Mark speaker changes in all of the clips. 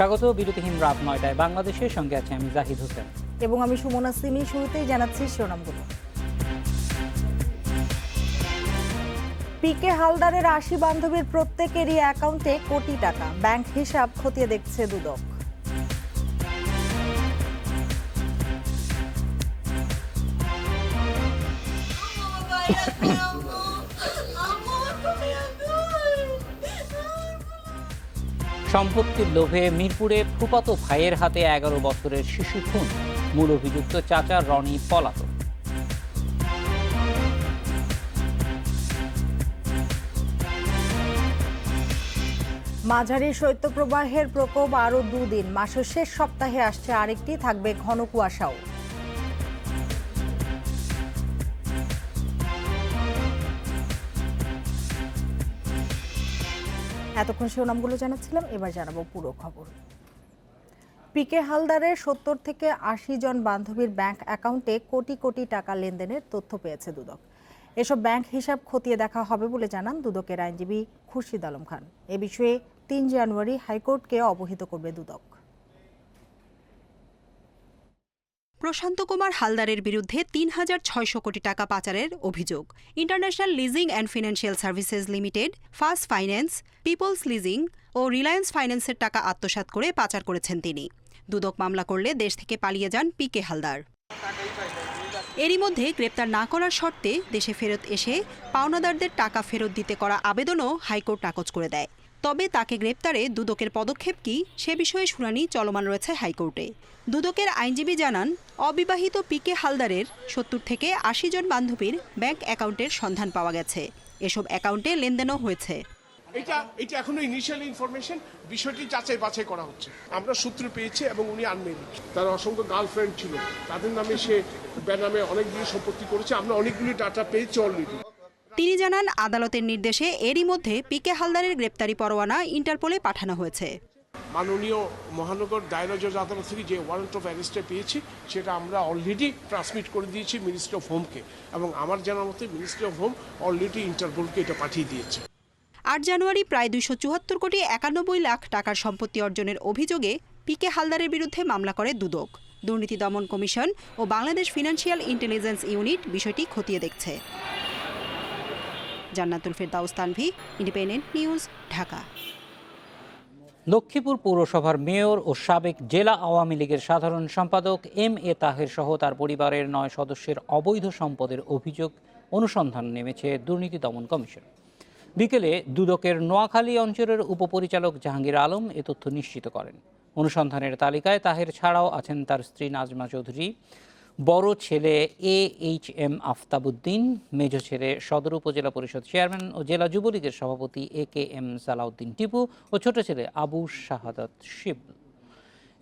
Speaker 1: স্বাগত। বিরতিহীন রাত ৯টায় বাংলাদেশের সঙ্গে আছে আমি জাহিদ হোসেন
Speaker 2: এবং আমি সুমনা সিমি। শুরুতেই জানাচ্ছি শিরোনামগুলো। পিকে হালদারের ৮০ বান্ধবীর প্রত্যেকেরই অ্যাকাউন্টে কোটি টাকা, ব্যাংক হিসাব খতিয়ে দেখছে দুদক।
Speaker 1: সম্পত্তির লোভে মিরপুরে ফুফাতো ভাইয়ের হাতে ১১ বছরের শিশু খুন, মূল অভিযুক্ত চাচা রনি পলাতক।
Speaker 2: মাঝারি শৈত্যপ্রবাহের প্রকোপ আরও দুদিন, মাসের শেষ সপ্তাহে আসছে আরেকটি, থাকবে ঘন কুয়াশাও। এতক্ষণ শিরোনামগুলো জানাচ্ছিলাম, এবার জানাবো পুরো খবর। পিকে হালদারের ৭০ থেকে ৮০ জন বান্ধবীর ব্যাংক অ্যাকাউন্টে কোটি কোটি টাকা লেনদেনের তথ্য পেয়েছে দুদক। এসব ব্যাংক হিসাব খতিয়ে দেখা হবে বলে জানান দুদকের আইনজীবী খুরশিদ আলম খান। এ বিষয়ে ৩ জানুয়ারি হাইকোর্টকে অবহিত করবে দুদক।
Speaker 3: প্রশান্ত কুমার হালদারের বিরুদ্ধে ৩,৬০০ কোটি টাকা পাচারের অভিযোগ। International leasing and financial services limited, first finance, people's leasing ও রিলায়েন্স ফাইন্যান্সের টাকা আত্মসাৎ করে পাচার করেছেন তিনি। দুদক মামলা করলে দেশ থেকে পালিয়ে যান পিকে হালদার। এরই মধ্যে গ্রেপ্তার না করার শর্তে দেশে ফেরত এসে পাওনাদারদের টাকা ফেরত দিতে করা আবেদনও হাইকোর্ট নাকচ করে দেয়। তবে তাকে গ্রেপ্তারে দুদকের পদক্ষেপ কি, সে বিষয়ে শুনানি চলমান রয়েছে হাইকোর্টে। দুদকের আইনজীবী জানান, অবিবাহিত পিকে হালদারের ৭০ থেকে ৮০ জন বান্ধবীর ব্যাংক অ্যাকাউন্টের সন্ধান পাওয়া গেছে। এসব অ্যাকাউন্টে লেনদেনও হয়েছে।
Speaker 4: এটা এখনো ইনিশিয়াল ইনফরমেশন, বিষয়টি যাচাই বাছাই করা হচ্ছে। আমরা সূত্র পেয়েছি এবং উনি আনমেরিড, তার অসংখ্য গার্লফ্রেন্ড ছিল, তাদের নামে সে বেনামে অনেকগুলি সম্পত্তি করেছে। আমরা অনেকগুলি ডাটা পেয়েছি অলরেডি।
Speaker 3: তিনি জানান, আদালতের নির্দেশে এরই মধ্যে পিকে হালদারের গ্রেপ্তারি পরোয়ানা ইন্টারপোলে পাঠানো হয়েছে।
Speaker 4: মাননীয় মহানগর দায়রা জজ আদালত থেকে যে ওয়ারেন্ট অফ অ্যারেস্টে পেয়েছি সেটা আমরা অলরেডি ট্রান্সমিট করে দিয়েছি মিনিস্ট্রি অফ হোমকে, এবং আমার জানার মতে মিনিস্ট্রি অফ হোম অলরেডি ইন্টারপোলকে এটা পাঠিয়ে দিয়েছে।
Speaker 3: ৮ জানুয়ারি প্রায় ২৭৪ কোটি ৯১ লাখ টাকার সম্পত্তি অর্জনের অভিযোগে পিকে হালদারের বিরুদ্ধে মামলা করে দুদক। দুর্নীতি দমন কমিশন ও বাংলাদেশ ফিনান্সিয়াল ইন্টেলিজেন্স ইউনিট বিষয়টি খতিয়ে দেখছে। জান্নাতুল ফেরদাউস তানভি, ইন্ডিপেন্ডেন্ট নিউজ, ঢাকা।
Speaker 1: লক্ষ্মীপুর পৌরসভার মেয়র ও সাবেক জেলা আওয়ামী লীগের সাধারণ সম্পাদক এম.এ. তাহের সহ তার পরিবারের ৯ সদস্যের অবৈধ সম্পদের অভিযোগ অনুসন্ধান নেমেছে দুর্নীতি দমন কমিশন। বিকেলে দুদকের নোয়াখালী অঞ্চলের উপপরিচালক জাহাঙ্গীর আলম এ তথ্য নিশ্চিত করেন। অনুসন্ধানের তালিকায় তাহের ছাড়াও আছেন তার স্ত্রী নাজমা চৌধুরী, বড় ছেলে এ.এইচ.এম. আফতাবউদ্দিন, মেজ ছেলে সদর উপজেলা পরিষদ চেয়ারম্যান ও জেলা যুবলীগের সভাপতি এ.কে.এম. সালাউদ্দিন টিপু ও ছোট ছেলে আবু শাহাদাত শিবল।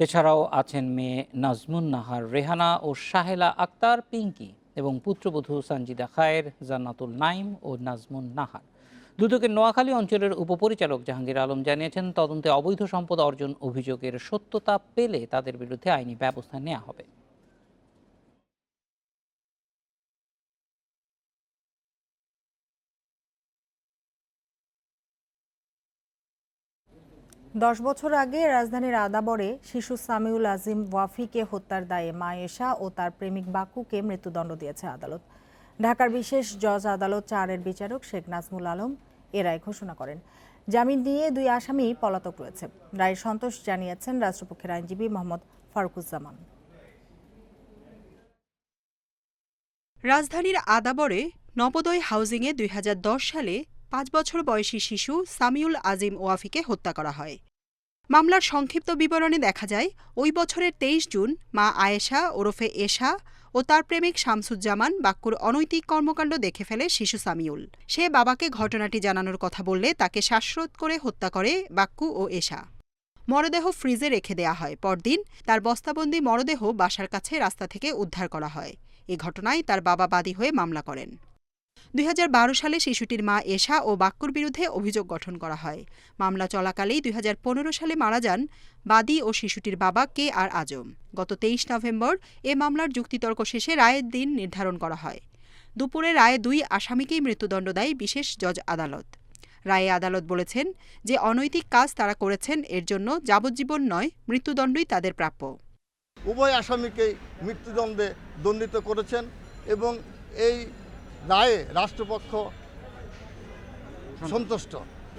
Speaker 1: এছাড়াও আছেন মেয়ে নাজমুন নাহার রেহানা ও সাহেলা আক্তার পিঙ্কি এবং পুত্রবধূ সানজিদা খায়ের, জান্নাতুল নাইম ও নাজমুন নাহার। দুদকের নোয়াখালী অঞ্চলের উপপরিচালক জাহাঙ্গীর আলম জানিয়েছেন, তদন্তে অবৈধ সম্পদ অর্জন অভিযোগের সত্যতা পেলে তাদের বিরুদ্ধে আইনি ব্যবস্থা নেওয়া হবে।
Speaker 2: দশ বছর আগে রাজধানীর আদাবরে শিশু সামিউল আজিম ওয়াফিকে হত্যার দায়ে মা এশা ও তার প্রেমিক বাক্কুকে মৃত্যুদণ্ড দিয়েছে আদালত। ঢাকার বিশেষ জজ আদালত ৪-এর বিচারক শেখ নাজমুল আলম এ রায় ঘোষণা করেন। জামিন নিয়ে ২ আসামি পলাতক রয়েছে। রায়ে সন্তোষ জানিয়েছেন রাষ্ট্রপক্ষের আইনজীবী মোহাম্মদ ফারুকুজ্জামান।
Speaker 3: রাজধানীর আদাবরে নবোদয় হাউজিংয়ে ২০১০ সালে ৫ বছর বয়সী শিশু সামিউল আজিম ওয়াফিকে হত্যা করা হয়। মামলার সংক্ষিপ্ত বিবরণে দেখা যায়, ওই বছরের ২৩ জুন মা আয়েশা ওরফে এশা ও তার প্রেমিক শামসুজ্জামান বাক্কুর অনৈতিক কর্মকাণ্ড দেখে ফেলে শিশু সামিউল। সে বাবাকে ঘটনাটি জানানোর কথা বললে তাকে শ্বাসরোধ করে হত্যা করে বাক্কু ও এশা। মরদেহ ফ্রিজে রেখে দেয়া হয়। পরদিন তার বস্তাবন্দি মরদেহ বাসার কাছে রাস্তা থেকে উদ্ধার করা হয়। এ ঘটনায় তার বাবা বাদী হয়ে মামলা করেন। ২০১২ সালে শিশুটির মা এশা ও বাক্কুর বিরুদ্ধে অভিযোগ গঠন করা হয়। মামলা চলাকালেই ২০১৫ সালে মারা যান বাদী ও শিশুটির বাবা কে.আর. আজম। গত ২৩ নভেম্বর এ মামলার যুক্তিতর্ক শেষে রায়ের দিন নির্ধারণ করা হয়। দুপুরে রায়ে ২ আসামিকেই মৃত্যুদণ্ড দেয় বিশেষ জজ আদালত। রায়ে আদালত বলেছেন যে অনৈতিক কাজ তারা করেছেন এর জন্য যাবজ্জীবন নয় মৃত্যুদণ্ডই তাদের প্রাপ্য।
Speaker 5: উভয় আসামিকেই মৃত্যুদণ্ডে দণ্ডিত করেছেন এবং এই রায়ে রাষ্ট্রপক্ষ সন্তুষ্ট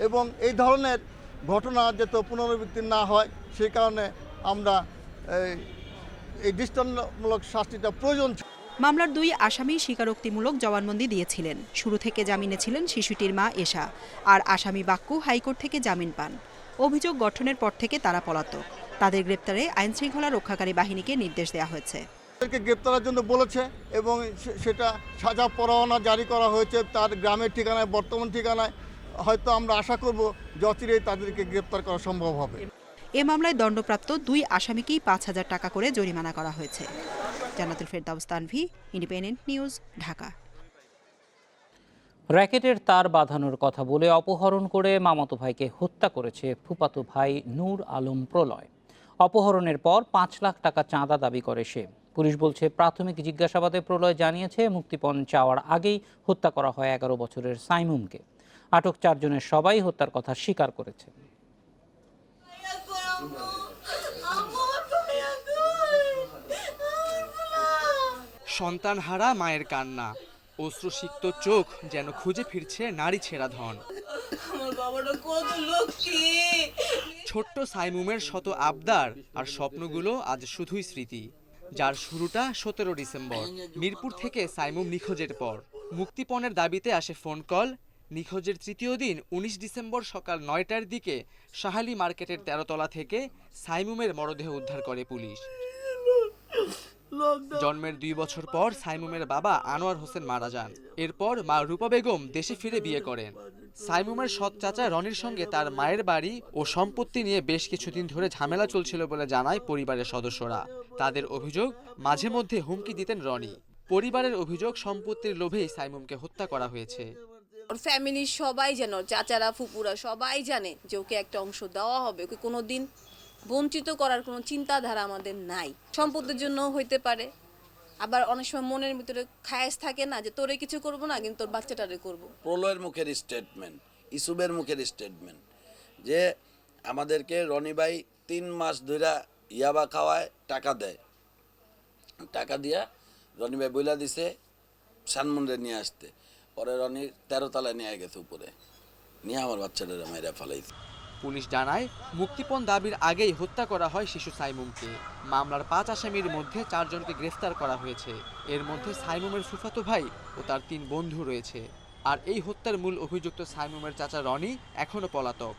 Speaker 5: এবং এই ধরনের ঘটনা যাতে পুনরাবৃত্তি না হয় সেই কারণে আমরা এই দৃষ্টান্তমূলক শাস্তিটা প্রয়োজন।
Speaker 3: মামলার 2 আসামি স্বীকারোক্তিমূলক জবানবন্দি দিয়েছিলেন। শুরু থেকে জামিনে ছিলেন শিশুটির মা এশা, আর আসামি বাক্কু হাইকোর্ট থেকে জামিন পান। অভিযোগ গঠনের পর থেকে তারা পলাতক। তাদের গ্রেপ্তারে আইনশৃঙ্খলা রক্ষাকারী বাহিনীকে নির্দেশ দেওয়া হয়েছে।
Speaker 5: তাদেরকে গ্রেপ্তারের জন্য বলেছে এবং সেটা সাজা পরোয়ানা জারি করা হয়েছে তার গ্রামের ঠিকানায়, বর্তমান ঠিকানায়। হয়তো আমরা আশা করব যে অচিরেই তাদেরকে গ্রেপ্তার করা সম্ভব হবে।
Speaker 3: এ মামলায় দণ্ডপ্রাপ্ত 2 আসামিকেই 5,000 টাকা করে জরিমানা করা হয়েছে। জান্নাতুল ফেরদাউস তানভি, ইন্ডিপেন্ডেন্ট নিউজ, ঢাকা।
Speaker 1: র্যাকেটের তার বাঁধানোর কথা বলে অপহরণ করে মামাতো ভাইকে হত্যা করেছে ফুফাতো ভাই নূর আলম প্রলয়। অপহরণের পর 5 লাখ টাকা চাঁদা দাবি করে সে। পুলিশ বলছে, প্রাথমিক জিজ্ঞাসাবাদে প্রলয় জানিয়েছে মুক্তিপণ চাওয়ার আগেই হত্যা করা হয় 11 বছরের সাইমুমকে। আটক 4 জনের সবাই হত্যার কথা স্বীকার করেছে।
Speaker 6: সন্তানহারা মায়ের কান্না, অশ্রুসিক্ত চোখ যেন খুঁজে ফিরছে নারী ছেঁড়া ধন। ছোট্ট সাইমুমের শত আবদার আর স্বপ্নগুলো আজ শুধুই স্মৃতি, যার শুরুটা 17 ডিসেম্বর মিরপুর থেকে সাইমুম নিখোঁজের পর। মুক্তিপণের দাবিতে আসে ফোন কল। নিখোঁজের তৃতীয় দিন 19 ডিসেম্বর সকাল 9টার দিকে শাহালি মার্কেটের 13 তলা থেকে সাইমুমের মরদেহ উদ্ধার করে পুলিশ। জন্মের 2 বছর পর সাইমুমের বাবা আনোয়ার হোসেন মারা যান। এরপর মা রূপা বেগম দেশে ফিরে বিয়ে করেন। সাইমুমের সৎ চাচা রনির সঙ্গে তার মায়ের বাড়ি ও সম্পত্তি নিয়ে বেশ কিছুদিন ধরে ঝামেলা চলছিল বলে জানায় পরিবারের সদস্যরা। তাদের অভিযোগ, মাঝে মধ্যে হুমকি দিতেন রনি। পরিবারের অভিযোগ, সম্পত্তির লোভেই সাইমুমকে হত্যা করা হয়েছে।
Speaker 7: ওর ফ্যামিলির সবাই যেন, চাচারা ফুপুরা সবাই জানে যে ওকে একটা অংশ দেওয়া হবে। ওকে কোনোদিন বঞ্চিত করার কোনো চিন্তাধারা আমাদের নাই। সম্পত্তির জন্য হইতে পারে, আবার অনেক সময় মনের ভিতরে খায়েশ থাকে না যে তোরে কিছু করব না, কিন্তু তোর বাচ্চাটারে করব।
Speaker 8: প্রলয়ের মুখের স্টেটমেন্ট, ইসুবের মুখের স্টেটমেন্ট যে আমাদেরকে রনি ভাই 3 মাস ধরে ইয়াবা খাওয়ায়, টাকা দেয়। টাকা দিয়া রনি ভাই বইলা দিছে সানমুন্ডে নিয়ে আসতে। পরে রনির 13 তলায় নিয়ে গেছে, উপরে নিয়ে আমার বাচ্চাটারে মাইরা ফেলাইছে।
Speaker 6: পুলিশ জানায়, মুক্তিপণ দাবির আগেই হত্যা করা হয় শিশু সাইমুমকে। মামলার 5 আসামির মধ্যে 4 জনকে গ্রেফতার করা হয়েছে। এর মধ্যে সাইমুমের ফুফাতো ভাই ও তার 3 বন্ধু রয়েছে। আর এই হত্যার মূল অভিযুক্ত সাইমুমের চাচা রনি এখনো পলাতক।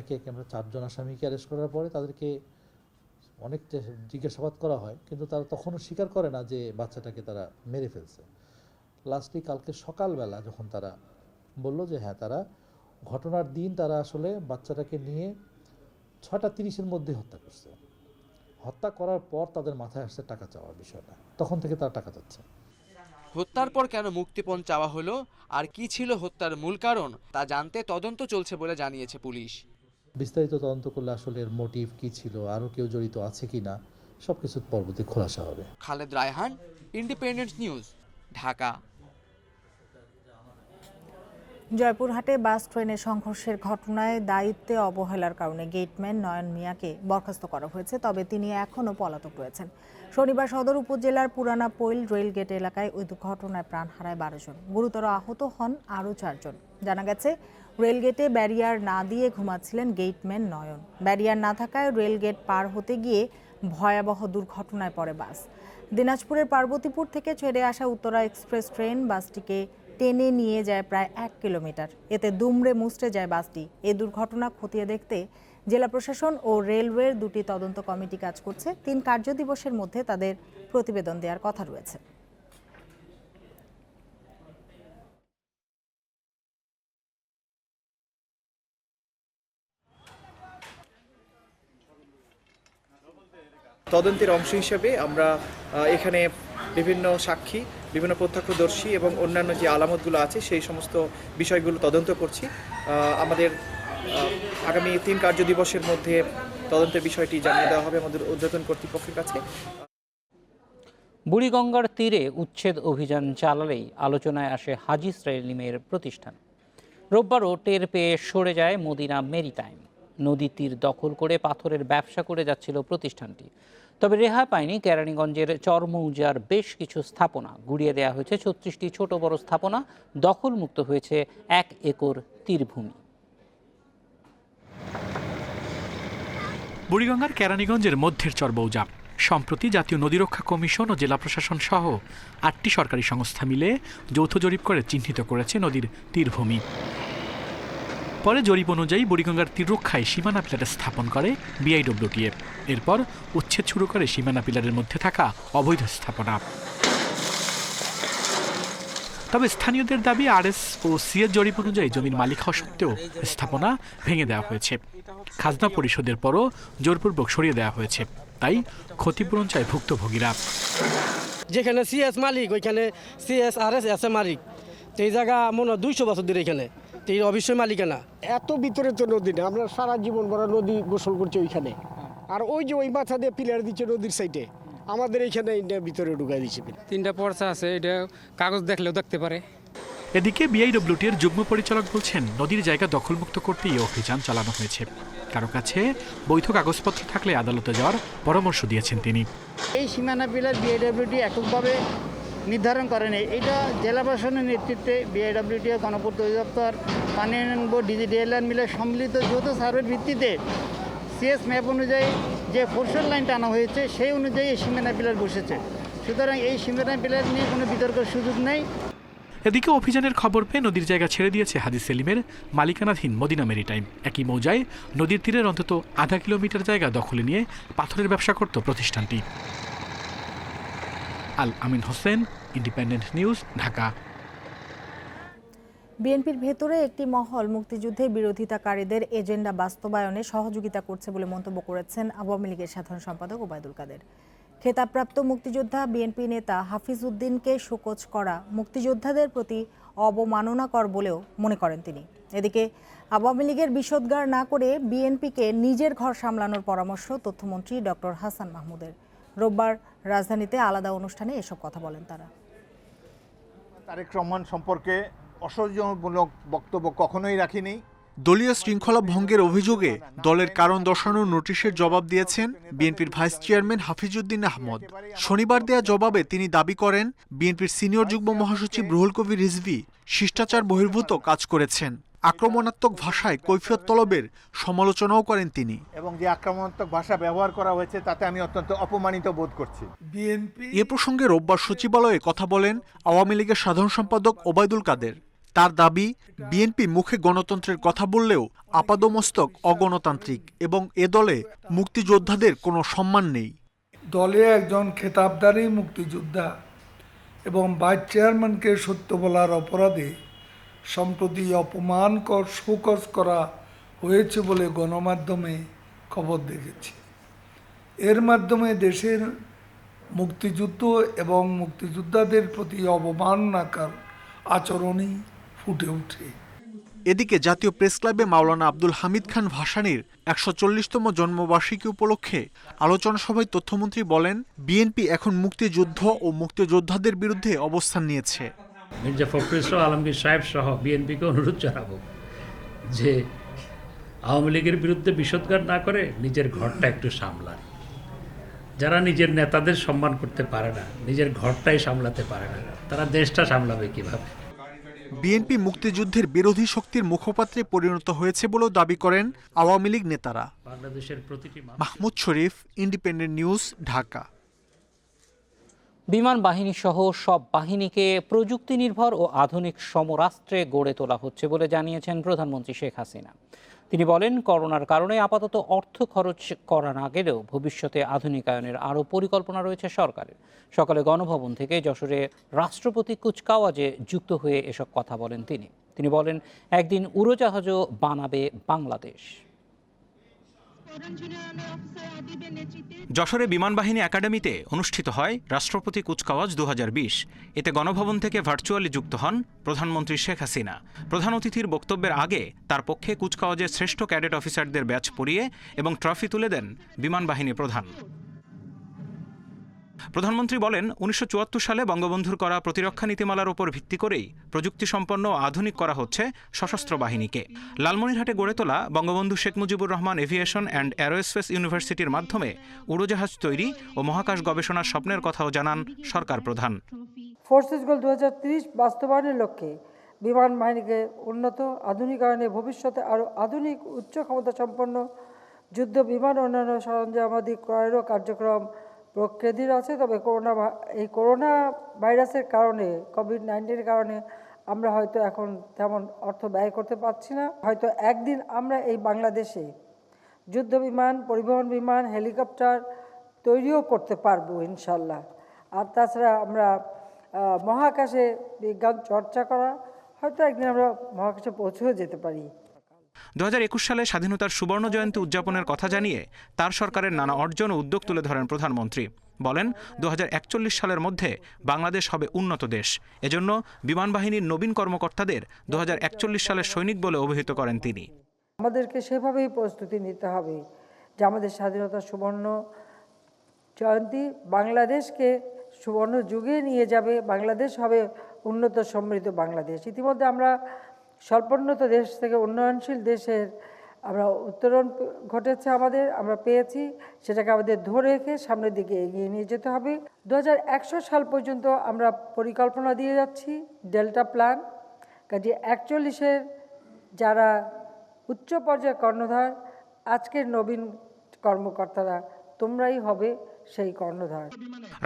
Speaker 9: একে একে আমরা 4 জন আসামিকে অ্যারেস্ট করার পরে তাদেরকে অনেক জিজ্ঞাসাবাদ করা হয়, কিন্তু তারা তখনও স্বীকার করে না যে বাচ্চাটাকে তারা মেরে ফেলছে। লাস্টলি কালকে সকালবেলা যখন তারা বলল যে হ্যাঁ, তারা ঘটনার দিন তারা আসলে বাচ্চাটাকে নিয়ে 6:30-এর মধ্যে হত্যা করছে। হত্যা করার পর তাদের মাথায় আসছে টাকা চাওয়ার বিষয়টা, তখন থেকে তারা টাকা চাচ্ছে।
Speaker 6: হত্যার পর কেন মুক্তিপণ চাওয়া হলো আর কি ছিল হত্যার মূল কারণ তা জানতে তদন্ত চলছে বলে জানিয়েছে পুলিশ।
Speaker 9: বিস্তারিত তদন্ত করলে আসলে এর মোটিভ কি ছিল, আরও কেউ জড়িত আছে কি না, সব কিছু পরবর্তী খোলাসা হবে।
Speaker 6: Khaled Raihan, Independent News, Dhaka.
Speaker 2: জয়পুরহাটে বাস ট্রেনের সংঘর্ষের ঘটনায় দায়িত্বে অবহেলার কারণে গেটম্যান নয়ন মিয়াকে বরখাস্ত করা হয়েছে, তবে তিনি এখনও পলাতক রয়েছেন। শনিবার সদর উপজেলার পুরানা পৈল রেলগেট এলাকায় ওই দুর্ঘটনায় প্রাণ হারায় 12 জন, গুরুতর আহত হন আরও 4 জন। জানা গেছে, রেলগেটে ব্যারিয়ার না দিয়ে ঘুমাচ্ছিলেন গেটম্যান নয়ন। ব্যারিয়ার না থাকায় রেলগেট পার হতে গিয়ে ভয়াবহ দুর্ঘটনায় পড়ে বাস। দিনাজপুরের পার্বতীপুর থেকে ছেড়ে আসা উত্তরা এক্সপ্রেস ট্রেন বাসটিকে টেনে নিয়ে যায় প্রায় 1 কিলোমিটার। এতে দুমড়ে মুচড়ে যায় বাসটি। এই দুর্ঘটনা খতিয়ে দেখতে জেলা প্রশাসন ও রেলওয়ের 2টি তদন্ত কমিটি কাজ করছে। 3 কার্যদিবসের মধ্যে তাদের প্রতিবেদন দেওয়ার কথা রয়েছে।
Speaker 10: তদন্তের অংশ হিসেবে আমরা এখানে বিভিন্ন সাক্ষী, বিভিন্ন প্রত্যক্ষদর্শী এবং অন্যান্য যে আলামতগুলো আছে সেই সমস্ত বিষয়গুলো তদন্ত করছি। আমাদের আগামী 3 কার্যদিবসের মধ্যে তদন্তের বিষয়টি জানিয়ে দেওয়া হবে আমাদের ঊর্ধ্বতন কর্তৃপক্ষের কাছে।
Speaker 1: বুড়িগঙ্গার তীরে উচ্ছেদ অভিযান চালালেই আলোচনায় আসে হাজি সেলিমের প্রতিষ্ঠান। রোববারও টের পেয়ে সরে যায় মদিনা মেরিটাইম। নদীর তীর দখল করে পাথরের ব্যবসা করে যাচ্ছিল প্রতিষ্ঠানটি। তবে রেহাই পায়নি কেরানীগঞ্জের চরমৌজার বেশ কিছু স্থাপনা। গুড়িয়ে দেওয়া হয়েছে 36টি ছোট বড় স্থাপনা, দখলমুক্ত হয়েছে 1 একর তীরভূমি।
Speaker 11: বুড়িগঙ্গার কেরানীগঞ্জের মধ্যের চরমৌজা সম্প্রতি জাতীয় নদী রক্ষা কমিশন ও জেলা প্রশাসন সহ 8টি সরকারি সংস্থা মিলে যৌথ জরিপ করে চিহ্নিত করেছে নদীর তীরভূমি। পরে জরিপ অনুযায়ী বুড়িগঙ্গার তীর রক্ষায় সীমানা পিলার স্থাপন করে বিআইডব্লিউটিএ। এরপর উচ্ছেদ শুরু করে সীমানা পিলারের মধ্যে থাকা অবৈধ স্থাপনা। তবে স্থানীয়দের দাবি আরএস ও সিএর জরিপ অনুযায়ী জমির মালিক হওয়া সত্ত্বেও স্থাপনা ভেঙে দেওয়া হয়েছে। খাজনা পরিশোধের পরও জোরপূর্বক সরিয়ে দেওয়া হয়েছে, তাই ক্ষতিপূরণ চায় ভুক্তভোগীরা।
Speaker 12: যেখানে সিএস মালিক ওইখানে সিএস আরএস এস এ মালিক, তো এই জায়গা মনে হয় 200 বছর ধরে এখানে, তো এই অবশ্যই মালিকানা।
Speaker 13: এত ভিতরে তো নদী না, আমরা সারা জীবন বড় নদী গোসল করছি ওইখানে, আর ওই যে ওই মাথা দিয়ে পিলার দিচ্ছে নদীর সাইডে, আমাদের এইখানে ভিতরে ঢুকাই দিচ্ছে।
Speaker 12: 3টা পর্চা আছে, এটা কাগজ দেখলেও দেখতে পারে।
Speaker 11: এদিকে বিআইডব্লিউটির যুগ্ম পরিচালক বলছেন, নদীর জায়গা দখলমুক্ত করতে এই অভিযান চালানো হয়েছে। কারো কাছে বৈধ কাগজপত্র থাকলে আদালতে যাওয়ার পরামর্শ দিয়েছেন তিনি।
Speaker 13: এই সীমানা পিলার বিআইডব্লিউটি এককভাবে নির্ধারণ করেনি, এটা জেলা প্রশাসনের নেতৃত্বে বিআইডব্লিউটি, গণপূর্ত অধিদপ্তর, পানি উন্নয়ন বোর্ড, ডিজিডিএলআর মিলে সম্মিলিত যৌথ সার্ভের ভিত্তিতে সিএস ম্যাপ অনুযায়ী যে ফোরশোর লাইন টানা হয়েছে সেই অনুযায়ী এই সীমানা পিলার বসেছে। সুতরাং এই সীমানা পিলার নিয়ে কোনো বিতর্কের সুযোগ নেই।
Speaker 11: এদিকে অভিযানের খবর পেয়ে নদীর জায়গা ছেড়ে দিয়েছে হাজি সেলিমের মালিকানাধীন মদিনা মেরিটাইম। একই মৌজায় নদীর তীরের অন্তত আধা কিলোমিটার জায়গা দখলে নিয়ে পাথরের ব্যবসা করত প্রতিষ্ঠানটি। আল আমিন হোসেন, ইন্ডিপেন্ডেন্ট নিউজ, ঢাকা।
Speaker 2: বিএনপির ভেতরে একটি মহল মুক্তিযুদ্ধের বিরোধিতাকারীদের এজেন্ডা বাস্তবায়নে সহযোগিতা করছে বলে মন্তব্য করেছেন আওয়ামী লীগের সাধারণ সম্পাদক ওবায়দুল কাদের। খেতাবপ্রাপ্ত মুক্তিযোদ্ধা বিএনপি নেতা হাফিজ উদ্দিনকে শোকজ করা মুক্তিযোদ্ধাদের প্রতি অবমাননাকর বলেও মনে করেন তিনি। এদিকে আওয়ামী লীগের বিষোদ্গার না করে বিএনপিকে নিজের ঘর সামলানোর পরামর্শ তথ্যমন্ত্রী ডক্টর হাসান মাহমুদের। রোববার রাজধানীতে আলাদা অনুষ্ঠানে এসব কথা বলেন তারা।
Speaker 14: তারেক রহমান সম্পর্কে অসহযোগমূলক বক্তব্য কখনোই রাখিনি।
Speaker 15: দলীয় শৃঙ্খলা ভঙ্গের অভিযোগে দলের কারণ দর্শানোর নোটিশের জবাব দিয়েছেন বিএনপির ভাইস চেয়ারম্যান হাফিজউদ্দিন আহমদ। শনিবার দেয়া জবাবে তিনি দাবি করেন, বিএনপির সিনিয়র যুগ্ম মহাসচিব রুহুল কবির রিজভী শিষ্টাচার বহির্ভূত কাজ করেছেন। আক্রমণাত্মক ভাষায় কৈফিয়ত তলবের সমালোচনাও করেন তিনি।
Speaker 14: এবং যে আক্রমণাত্মক ভাষা ব্যবহার করা হয়েছে তাতে আমি অত্যন্ত অপমানিত বোধ করছি।
Speaker 15: এ প্রসঙ্গে রোববার সচিবালয়ে কথা বলেন আওয়ামী লীগের সাধারণ সম্পাদক ওবায়দুল কাদের। তার দাবি, বিএনপি মুখে গণতন্ত্রের কথা বললেও আপাদমস্তক অগণতান্ত্রিক এবং এ দলে মুক্তিযোদ্ধাদের কোনো সম্মান নেই।
Speaker 16: দলে একজন খেতাবদারী মুক্তিযোদ্ধা এবং ভাইস চেয়ারম্যানকে সত্য বলার অপরাধে সম্প্রতি অপমানকর শোকজ করা হয়েছে বলে গণমাধ্যমে খবর দেখেছি। এর মাধ্যমে দেশের মুক্তিযুদ্ধ এবং মুক্তিযোদ্ধাদের প্রতি অবমাননাকর আচরণই ফুটে ওঠে।
Speaker 15: এদিকে জাতীয় প্রেস ক্লাবে মাওলানা আব্দুল হামিদ খান ভাসানীর ১৪০তম জন্মবার্ষিকী উপলক্ষে আলোচনা সভায় তথ্যমন্ত্রী বলেন, বিএনপি এখন মুক্তিযুদ্ধ ও মুক্তিযোদ্ধাদের বিরুদ্ধে অবস্থান নিয়েছে।
Speaker 17: মির্জা ফখরুল আলমগীর সাহেব সহ বিএনপিকে অনুরোধ জানাবো যে আওয়ামী লীগের বিরুদ্ধে বিষোদ্গার না করে নিজের ঘরটা একটু সামলান। যারা নিজের নেতাদের সম্মান করতে পারে না, নিজের ঘরটাই সামলাতে পারে না, তারা দেশটা সামলাবে কিভাবে?
Speaker 15: বিএনপি মুক্তিযুদ্ধের বিরোধী শক্তির মুখপাত্রে পরিণত হয়েছে বলেও দাবি করেন আওয়ামী লীগ নেতারা।
Speaker 17: বাংলাদেশের প্রতিটি
Speaker 15: মাহমুদ শরীফ, ইন্ডিপেন্ডেন্ট নিউজ, ঢাকা।
Speaker 1: বিমান বাহিনী সহ সব বাহিনীকে প্রযুক্তি নির্ভর ও আধুনিক সমরাস্ত্রে গড়ে তোলা হচ্ছে বলে জানিয়েছেন প্রধানমন্ত্রী শেখ হাসিনা। তিনি বলেন, করোনার কারণে আপাতত অর্থ খরচ করা না গেলেও ভবিষ্যতে আধুনিকায়নের আরও পরিকল্পনা রয়েছে সরকারের। সকালে গণভবন থেকে যশোরে রাষ্ট্রপতি কুচকাওয়াজে যুক্ত হয়ে এসব কথা বলেন তিনি। তিনি বলেন, একদিন উড়োজাহাজও বানাবে বাংলাদেশ।
Speaker 18: যশোরে বিমান বাহিনী একাডেমিতে অনুষ্ঠিত হয় রাষ্ট্রপতি কুচকাওয়াজ 2020। এতে গণভবন থেকে ভার্চুয়ালি যুক্ত হন প্রধানমন্ত্রী শেখ হাসিনা। প্রধান অতিথির বক্তব্যের আগে তার পক্ষে কুচকাওয়াজের শ্রেষ্ঠ ক্যাডেট অফিসারদের ব্যাচ পরিয়ে এবং ট্রফি তুলে দেন বিমান বাহিনী প্রধান। প্রধানমন্ত্রী বলেন ১৯৭৪ সালে বঙ্গবন্ধুর করা প্রতিরক্ষা নীতিমালার উপর ভিত্তি করেই প্রযুক্তিসম্পন্ন ও আধুনিক করা হচ্ছে সশস্ত্র বাহিনীকে। লালমনিরহাটে গড়ে তোলা Bangabandhu Sheikh Mujibur Rahman aviation and aerospace ইউনিভার্সিটির মাধ্যমে উড়োজাহাজ তৈরি ও মহাকাশ গবেষণার স্বপ্নের কথাও জানান সরকার প্রধান।
Speaker 19: ফোর্সেস গোল 2030 বাস্তবায়নের লক্ষ্যে বিমান বাহিনীকে উন্নত আধুনিকায়নে ভবিষ্যতে আরও আধুনিক উচ্চ ক্ষমতা সম্পন্ন যুদ্ধ বিমান অন্যান্য সরঞ্জামাদি ক্রয়েরও কার্যক্রম প্রক্রিয়াধীন আছে। তবে করোনা ভাইরাসের কারণে কোভিড-19 কারণে আমরা হয়তো এখন তেমন অর্থ ব্যয় করতে পারছি না। হয়তো একদিন আমরা এই বাংলাদেশে যুদ্ধ বিমান, পরিবহন বিমান, হেলিকপ্টার তৈরিও করতে পারবো ইনশাল্লাহ। আর তাছাড়া আমরা মহাকাশে বিজ্ঞান চর্চা করা, হয়তো একদিন আমরা মহাকাশে পৌঁছেও যেতে পারি।
Speaker 18: ২০২১ সালে স্বাধীনতার সুবর্ণ জয়ন্তী উদযাপনের কথা জানিয়ে তার সরকারের নানা অর্জন ও উদ্যোগ তুলে ধরেন প্রধানমন্ত্রী। বলেন ২০৪১ সালের মধ্যে বাংলাদেশ হবে উন্নত দেশ। এজন্য বিমান বাহিনীর নবীন কর্মকর্তাদের ২০৪১ সালের সৈনিক বলে অভিহিত করেন তিনি।
Speaker 19: আমাদেরকে সেভাবেই প্রস্তুতি নিতে হবে যে আমাদের স্বাধীনতার সুবর্ণ জয়ন্তী বাংলাদেশকে সুবর্ণ যুগে নিয়ে যাবে। বাংলাদেশ হবে উন্নত সমৃদ্ধ বাংলাদেশ। ইতিমধ্যে আমরা স্বল্পোন্নত দেশ থেকে উন্নয়নশীল দেশের আমরা উত্তরণ ঘটেছে আমরা পেয়েছি। সেটাকে আমাদের ধরে রেখে সামনের দিকে এগিয়ে নিয়ে যেতে হবে। 2100 সাল পর্যন্ত আমরা পরিকল্পনা দিয়ে যাচ্ছি, ডেল্টা প্ল্যান। কাজে 41-এর যারা উচ্চ পর্যায়ের কর্ণধার, আজকের নবীন কর্মকর্তারা তোমরাই হবে সেই কর্ণধার।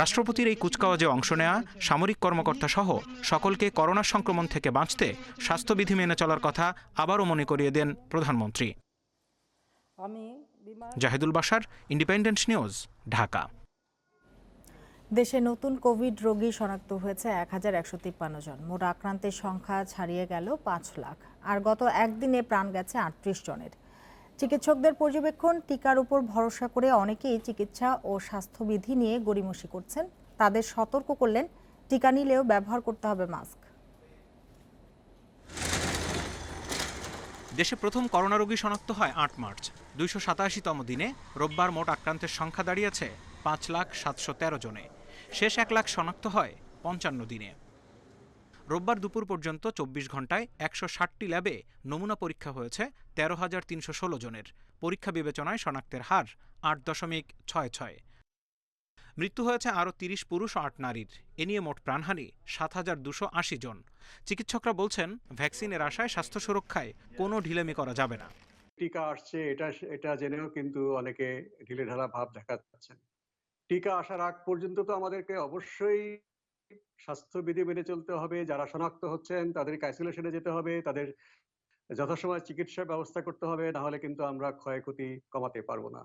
Speaker 18: রাষ্ট্রপতির এই কুচকাওয়াজে অংশ নেওয়া সামরিক কর্মকর্তা সহ সকলকে করোনা সংক্রমণ থেকে বাঁচতে স্বাস্থ্যবিধি মেনে চলার কথা আবারও মনে করিয়ে দেন প্রধানমন্ত্রী। Zahidul Bashar, Independent News, Dhaka.
Speaker 2: দেশে নতুন কোভিড রোগী শনাক্ত হয়েছে ১,১৫৩ জন। মোট আক্রান্তের সংখ্যা ছাড়িয়ে গেল ৫ লাখ। আর গত একদিনে প্রাণ গেছে ৩৮ জনের। চিকিৎসকদের পর্যবেক্ষণ, টিকার উপর ভরসা করে অনেকেই চিকিৎসা ও স্বাস্থ্যবিধি নিয়ে গড়িমসি করছেন। তাদের সতর্ক করলেন টিকা নিলেও ব্যবহার করতে হবে মাস্ক।
Speaker 18: দেশে প্রথম করোনা রোগী শনাক্ত হয় ৮ মার্চ। ২৮৭তম দিনে রোববার মোট আক্রান্তের সংখ্যা দাঁড়িয়েছে ৫,৭১৩ জনে। শেষ ১ লাখ শনাক্ত হয় ৫৫ দিনে। রোববার দুপুর পর্যন্ত ২৪ ঘন্টায় ১৬০টি ল্যাবে নমুনা পরীক্ষা হয়েছে ১৩,৩১৬ জনের। পরীক্ষা বিবেচনায় শনাক্তের হার ৮.৬৬। মৃত্যু হয়েছে আরও ৩০ পুরুষ ও ৮ নারীর। এ নিয়ে মোট প্রাণহানি ৭,২৮০ জন। চিকিৎসকরা বলছেন, ভ্যাকসিনের আশায় স্বাস্থ্য সুরক্ষায় কোনো ঢিলেমি করা যাবে না।
Speaker 20: টিকা আসছে এটা জেনেও কিন্তু অনেকে ঢিলেঢালা ভাব দেখাচ্ছেন। টিকা আসার আগ পর্যন্ত তো আমাদেরকে অবশ্যই স্বাস্থ্যবিধি মেনে চলতে হবে। যারা শনাক্ত হচ্ছেন তাদেরকে আইসোলেশনে যেতে হবে, তাদের যথাসময় চিকিৎসার ব্যবস্থা করতে হবে, না হলে কিন্তু আমরা ক্ষয়ক্ষতি কমাতে পারবো না।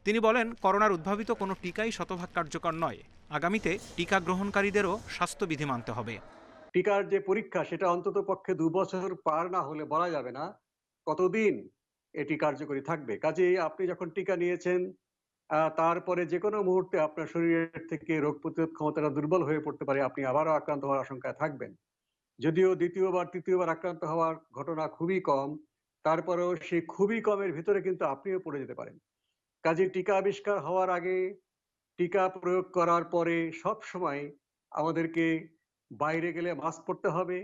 Speaker 18: তিনি বলেন, করোনার উদ্ভাবিত কোনো টিকাই শতভাগ কার্যকর নয়। আগামীতে টিকা গ্রহণকারীদেরও স্বাস্থ্যবিধি মানতে হবে।
Speaker 20: টিকার যে পরীক্ষা সেটা অন্তত পক্ষে 2 বছর পার না হলে বলা যাবে না কতদিন এটি কার্যকরী থাকবে। কাজেই আপনি যখন টিকা নিয়েছেন তারপরে যে কোনো মুহূর্তে আপনার শরীরের থেকে রোগ প্রতিরোধ ক্ষমতাটা দুর্বল হয়ে পড়তে পারে, আপনি আবারও আক্রান্ত হওয়ার আশঙ্কায় থাকবেন। যদিও দ্বিতীয়বার তৃতীয়বার আক্রান্ত হওয়ার ঘটনা খুবই কম, তারপরেও সেই খুবই কমের ভিতরে কিন্তু আপনিও পড়ে যেতে পারেন। কাজে টিকা আবিষ্কার হওয়ার আগে, টিকা প্রয়োগ করার পরে সব সময় আমাদেরকে বাইরে গেলে মাস্ক পরতে হবে।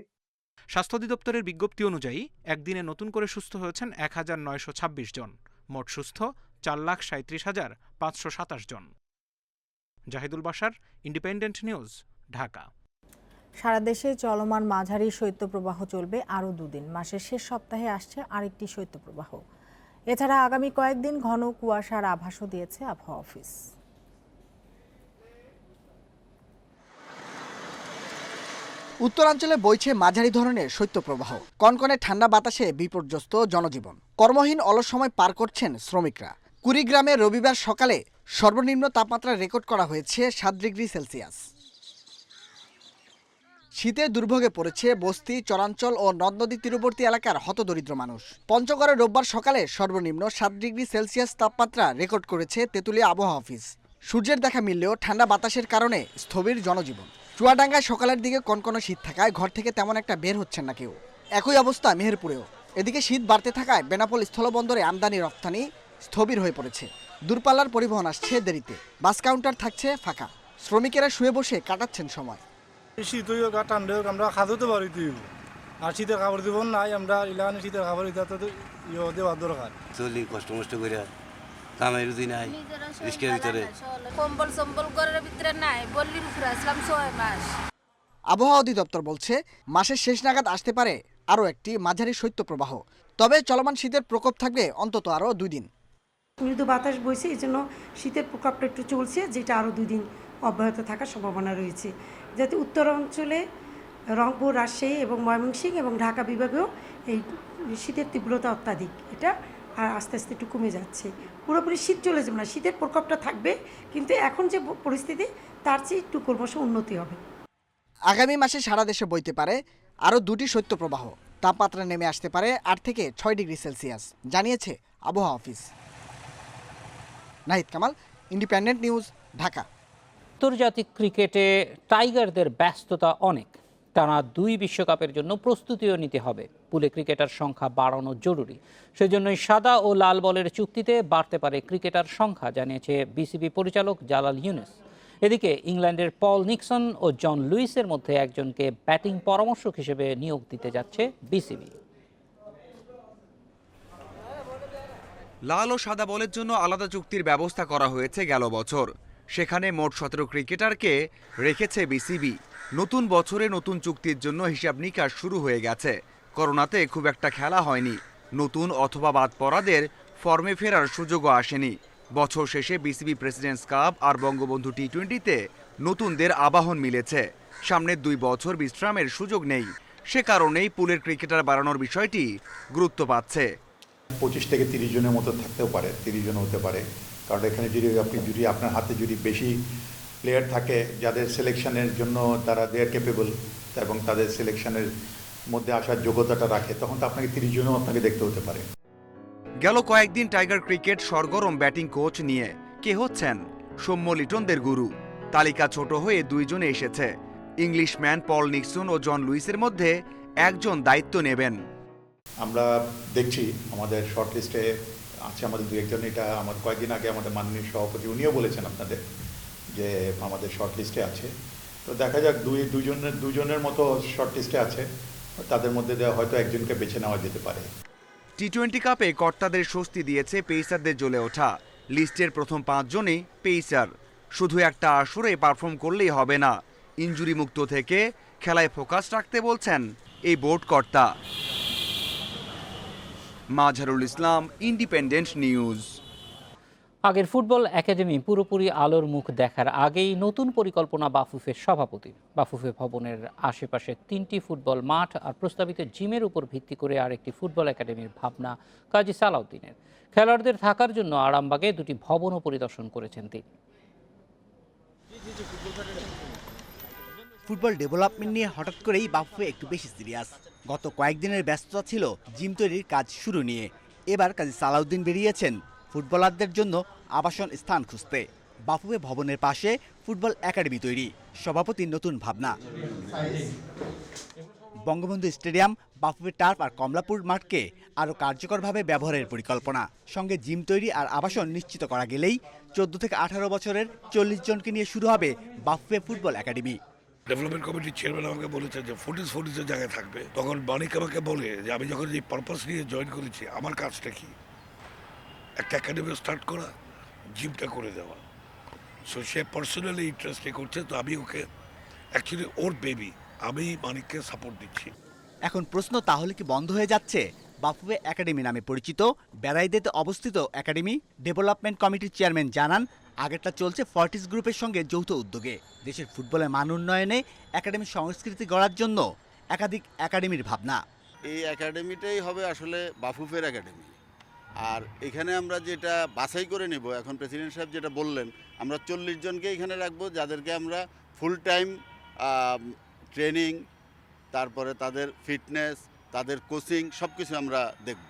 Speaker 18: স্বাস্থ্য অধিদপ্তরের বিজ্ঞপ্তি অনুযায়ী একদিনে নতুন করে সুস্থ হয়েছেন ১,৯২৬ জন। মোট সুস্থ ৪,৩৭,৫২৭ জন। Zahidul Bashar, Independent News, Dhaka.
Speaker 2: সারা দেশে চলমান মাঝারি শৈত্যপ্রবাহ চলবে আরও 2 দিন। মাসের শেষ সপ্তাহে আসছে আরেকটি শৈত্যপ্রবাহ। এছাড়া আগামী কয়েকদিন ঘন কুয়াশার আভাসও দিয়েছে আবহাওয়া অফিস।
Speaker 21: উত্তরাঞ্চলে বইছে মাঝারি ধরনের শৈত্যপ্রবাহ। কনকনে ঠান্ডা বাতাসে বিপর্যস্ত জনজীবন। কর্মহীন অলস সময় পার করছেন শ্রমিকরা। কুড়িগ্রামে রবিবার সকালে সর্বনিম্ন তাপমাত্রা রেকর্ড করা হয়েছে 7 ডিগ্রি সেলসিয়াস। শীতে দুর্ভোগে পড়েছে বস্তি, চরাঞ্চল ও নদ নদী তীরবর্তী এলাকার হতদরিদ্র মানুষ। পঞ্চগড়ে রোববার সকালে সর্বনিম্ন 7 ডিগ্রি সেলসিয়াস তাপমাত্রা রেকর্ড করেছে তেঁতুলিয়া আবহাওয়া অফিস। সূর্যের দেখা মিললেও ঠান্ডা বাতাসের কারণে স্থবির জনজীবন। চুয়াডাঙ্গায় সকালের দিকে কনকনে শীত থাকায় ঘর থেকে তেমন একটা বের হচ্ছেন না কেউ। একই অবস্থা মেহেরপুরেও। এদিকে শীত বাড়তে থাকায় বেনাপোল স্থলবন্দরে আমদানি রপ্তানি স্থবির হয়ে পড়েছে। দূরপাল্লার পরিবহন আসছে দেরিতে। বাস কাউন্টার থাকছে ফাঁকা। শ্রমিকেরা শুয়ে বসে কাটাচ্ছেন সময়।
Speaker 4: শীত হোক আর ঠান্ডা হোক আমরা খাদতে পারি তুই, আর শীতের খাবার দিব নাই, আমরা ইলান শীতের খাবার এটা তো দেওয়ার দরকার।
Speaker 22: চলি কষ্ট মষ্ট করে কামের রুজি নাই, রিস্কের ভিতরে
Speaker 23: কম্বল সম্বল ঘরের ভিতরে নাই, বললির উপরে আসলাম 6 মাস।
Speaker 21: আবহাওয়া অধিদপ্তর বলছে মাসের শেষ নাগাদ আসতে পারে আরও একটি মাঝারি শৈত্যপ্রবাহ। তবে চলমান শীতের প্রকোপ থাকবে অন্তত আরও 2 দিন।
Speaker 24: মৃদু বাতাস বইছে, এই জন্য শীতের প্রকোপটা একটু চলছে, যেটা আরও 2 দিন অব্যাহত থাকার সম্ভাবনা রয়েছে। যাতে উত্তর অঞ্চলে রংপুর, রাজশাহী এবং ময়মনসিংহ এবং ঢাকা বিভাগেও এই শীতের তীব্রতা অত্যাধিক, এটা আর আস্তে আস্তে একটু কমে যাচ্ছে। পুরোপুরি শীত চলে যাবে না, শীতের প্রকোপটা থাকবে, কিন্তু এখন যে পরিস্থিতি তার চেয়ে একটু ক্রমশ উন্নতি হবে।
Speaker 21: আগামী মাসে সারা দেশে বইতে পারে আরও 2টি শৈত্যপ্রবাহ। তাপমাত্রা নেমে আসতে পারে 8 থেকে 6 ডিগ্রি সেলসিয়াস, জানিয়েছে আবহাওয়া office. Nahid Kamal, independent News, Dhaka.
Speaker 1: আন্তর্জাতিক ক্রিকেটে টাইগারদের ব্যস্ততা অনেক। টানা 2 বিশ্বকাপের জন্য প্রস্তুতিও নিতে হবে। পুলে ক্রিকেটার সংখ্যা বাড়ানো জরুরি। সেজন্যই সাদা ও লাল বলের চুক্তিতে বাড়তে পারে ক্রিকেটার সংখ্যা, জানিয়েছে বিসিবি পরিচালক জালাল ইউনুস। এদিকে ইংল্যান্ডের পল নিক্সন ও জন লুইসের মধ্যে একজনকে ব্যাটিং পরামর্শক হিসেবে নিয়োগ দিতে যাচ্ছে বিসিবি।
Speaker 25: লাল ও সাদা বলের জন্য আলাদা চুক্তির ব্যবস্থা করা হয়েছে গেল বছর। সেখানে মোট 17 ক্রিকেটারকে রেখেছে বিসিবি। নতুন বছরে নতুন চুক্তির জন্য হিসাব নিকাশ শুরু হয়ে গেছে। করোনাতে খুব একটা খেলা হয়নি। নতুন অথবা বাদ পড়াদের ফর্মে ফেরার সুযোগও আসেনি। বছর শেষে বিসিবি প্রেসিডেন্টস কাপ আর বঙ্গবন্ধু টি-20তে নতুনদের আবাহন মিলেছে। সামনের 2 বছর বিশ্রামের সুযোগ নেই। সে কারণেই পুলের ক্রিকেটার বাড়ানোর বিষয়টি গুরুত্ব পাচ্ছে।
Speaker 26: 25 থেকে 30 জনের মতো থাকতেও পারে, 30 জন হতে পারে। কারণ এখানে যদি আপনার হাতে যদি বেশি প্লেয়ার থাকে যাদের সিলেকশনের জন্য তারা দে আর ক্যাপেবল এবং তাদের সিলেকশনের মধ্যে আসার যোগ্যতাটা রাখে, তখন তো আপনাকে 30 জনও আপনাকে দেখতে হতে পারে।
Speaker 25: গেল কয়েকদিন টাইগার ক্রিকেট সরগরম ব্যাটিং কোচ নিয়ে। কে হচ্ছেন? সৌম্য লিটনদের গুরু। তালিকা ছোট হয়ে 2 জনে এসেছে। ইংলিশম্যান পল নিক্সন ও জন লুইসের মধ্যে একজন দায়িত্ব নেবেন।
Speaker 26: আমরা দেখছি আমাদের শর্ট লিস্টে আছে আমাদের 2-1 জন। এটা আমাদের কয়েকদিন আগে আমাদের মাননীয় সভাপতি উনিও বলেছেন আপনাদের যে আমাদের শর্ট লিস্টে আছে। তো দেখা যাক, দুজনের মতো শর্ট লিস্টে আছে, তাদের মধ্যে হয়তো একজনকে বেছে নেওয়া যেতে পারে।
Speaker 25: টি-20 কাপে কর্তাদের স্বস্তি দিয়েছে পেসারদের জ্বলে ওঠা। লিস্টের প্রথম 5 জনই পেসার। শুধু একটা আসরে পারফর্ম করলেই হবে না, ইনজুরি মুক্ত থেকে খেলায় ফোকাস রাখতে বলছেন এই বোর্ড কর্তা। Mazharul Islam, independent news.
Speaker 1: আগের ফুটবল একাডেমি পুরোপুরি আলোর মুখ দেখার আগেই নতুন পরিকল্পনা বাফুফের সভাপতি। বাফুফে ভবনের আশেপাশে 3টি ফুটবল মাঠ আর প্রস্তাবিত জিমের উপর ভিত্তি করে আরেকটি ফুটবল একাডেমির ভাবনা কাজী সালাউদ্দিনের। খেলোয়াড়দের থাকার জন্য আরামবাগে 2টি ভবনও পরিদর্শন করেছেন তিনি।
Speaker 27: ফুটবল ডেভেলপমেন্ট নিয়ে হঠাৎ করেই বাফুফে একটু বেশি সিরিয়াস। গত কয়েকদিনের ব্যস্ততা ছিল জিম তৈরির কাজ শুরু নিয়ে। এবার কাজী সালাউদ্দিন বেরিয়েছেন ফুটবলারদের জন্য আবাসন স্থান খুঁজতে। বাফুফে ভবনের পাশে ফুটবল একাডেমি তৈরি, সভাপতির নতুন ভাবনা। বঙ্গবন্ধু স্টেডিয়াম, বাফুফে টার্ফ আর কমলাপুর মাঠকে আরও কার্যকরভাবে ব্যবহারের পরিকল্পনা। সঙ্গে জিম তৈরি আর আবাসন নিশ্চিত করা গেলেই 14 থেকে 18 বছরের 40 জনকে নিয়ে শুরু হবে বাফুফে ফুটবল একাডেমি।
Speaker 28: ডেভেলপমেন্ট কমিটির চেয়ারম্যান আমাকে বলেছে যে 40 জায়গায় থাকবে। তখন মানিক আমাকে বলে যে আমি যখন এই পারপাস নিয়ে জয়েন করেছি, আমার কাজটা কি, একটা একাডেমি স্টার্ট করা, জিমটা করে দেওয়া। সো সে পার্সোনালি ইন্টারেস্ট করছে, তো আমি ওকে অ্যাকচুয়ালি ওর বেবি, আমি মানিককে সাপোর্ট দিচ্ছি।
Speaker 27: এখন প্রশ্ন, তাহলে কি বন্ধ হয়ে যাচ্ছে বাফুফে একাডেমি নামে পরিচিত বেড়াইদেতে অবস্থিত একাডেমি? ডেভেলপমেন্ট কমিটির চেয়ারম্যান জানান, আগেরটা চলছে ফর্টিস গ্রুপের সঙ্গে যৌথ উদ্যোগে। দেশের ফুটবলের মান উন্নয়নে একাডেমি সংস্কৃতি গড়ার জন্য একাধিক একাডেমির ভাবনা।
Speaker 29: এই একাডেমিটাই হবে আসলে বাফুফের একাডেমি। আর এখানে আমরা যেটা বাছাই করে নেব, এখন প্রেসিডেন্ট সাহেব যেটা বললেন, আমরা 40 জনকে এখানে রাখবো, যাদেরকে আমরা ফুল টাইম ট্রেনিং, তারপরে তাদের ফিটনেস, তাদের কোচিং সব কিছু আমরা দেখব।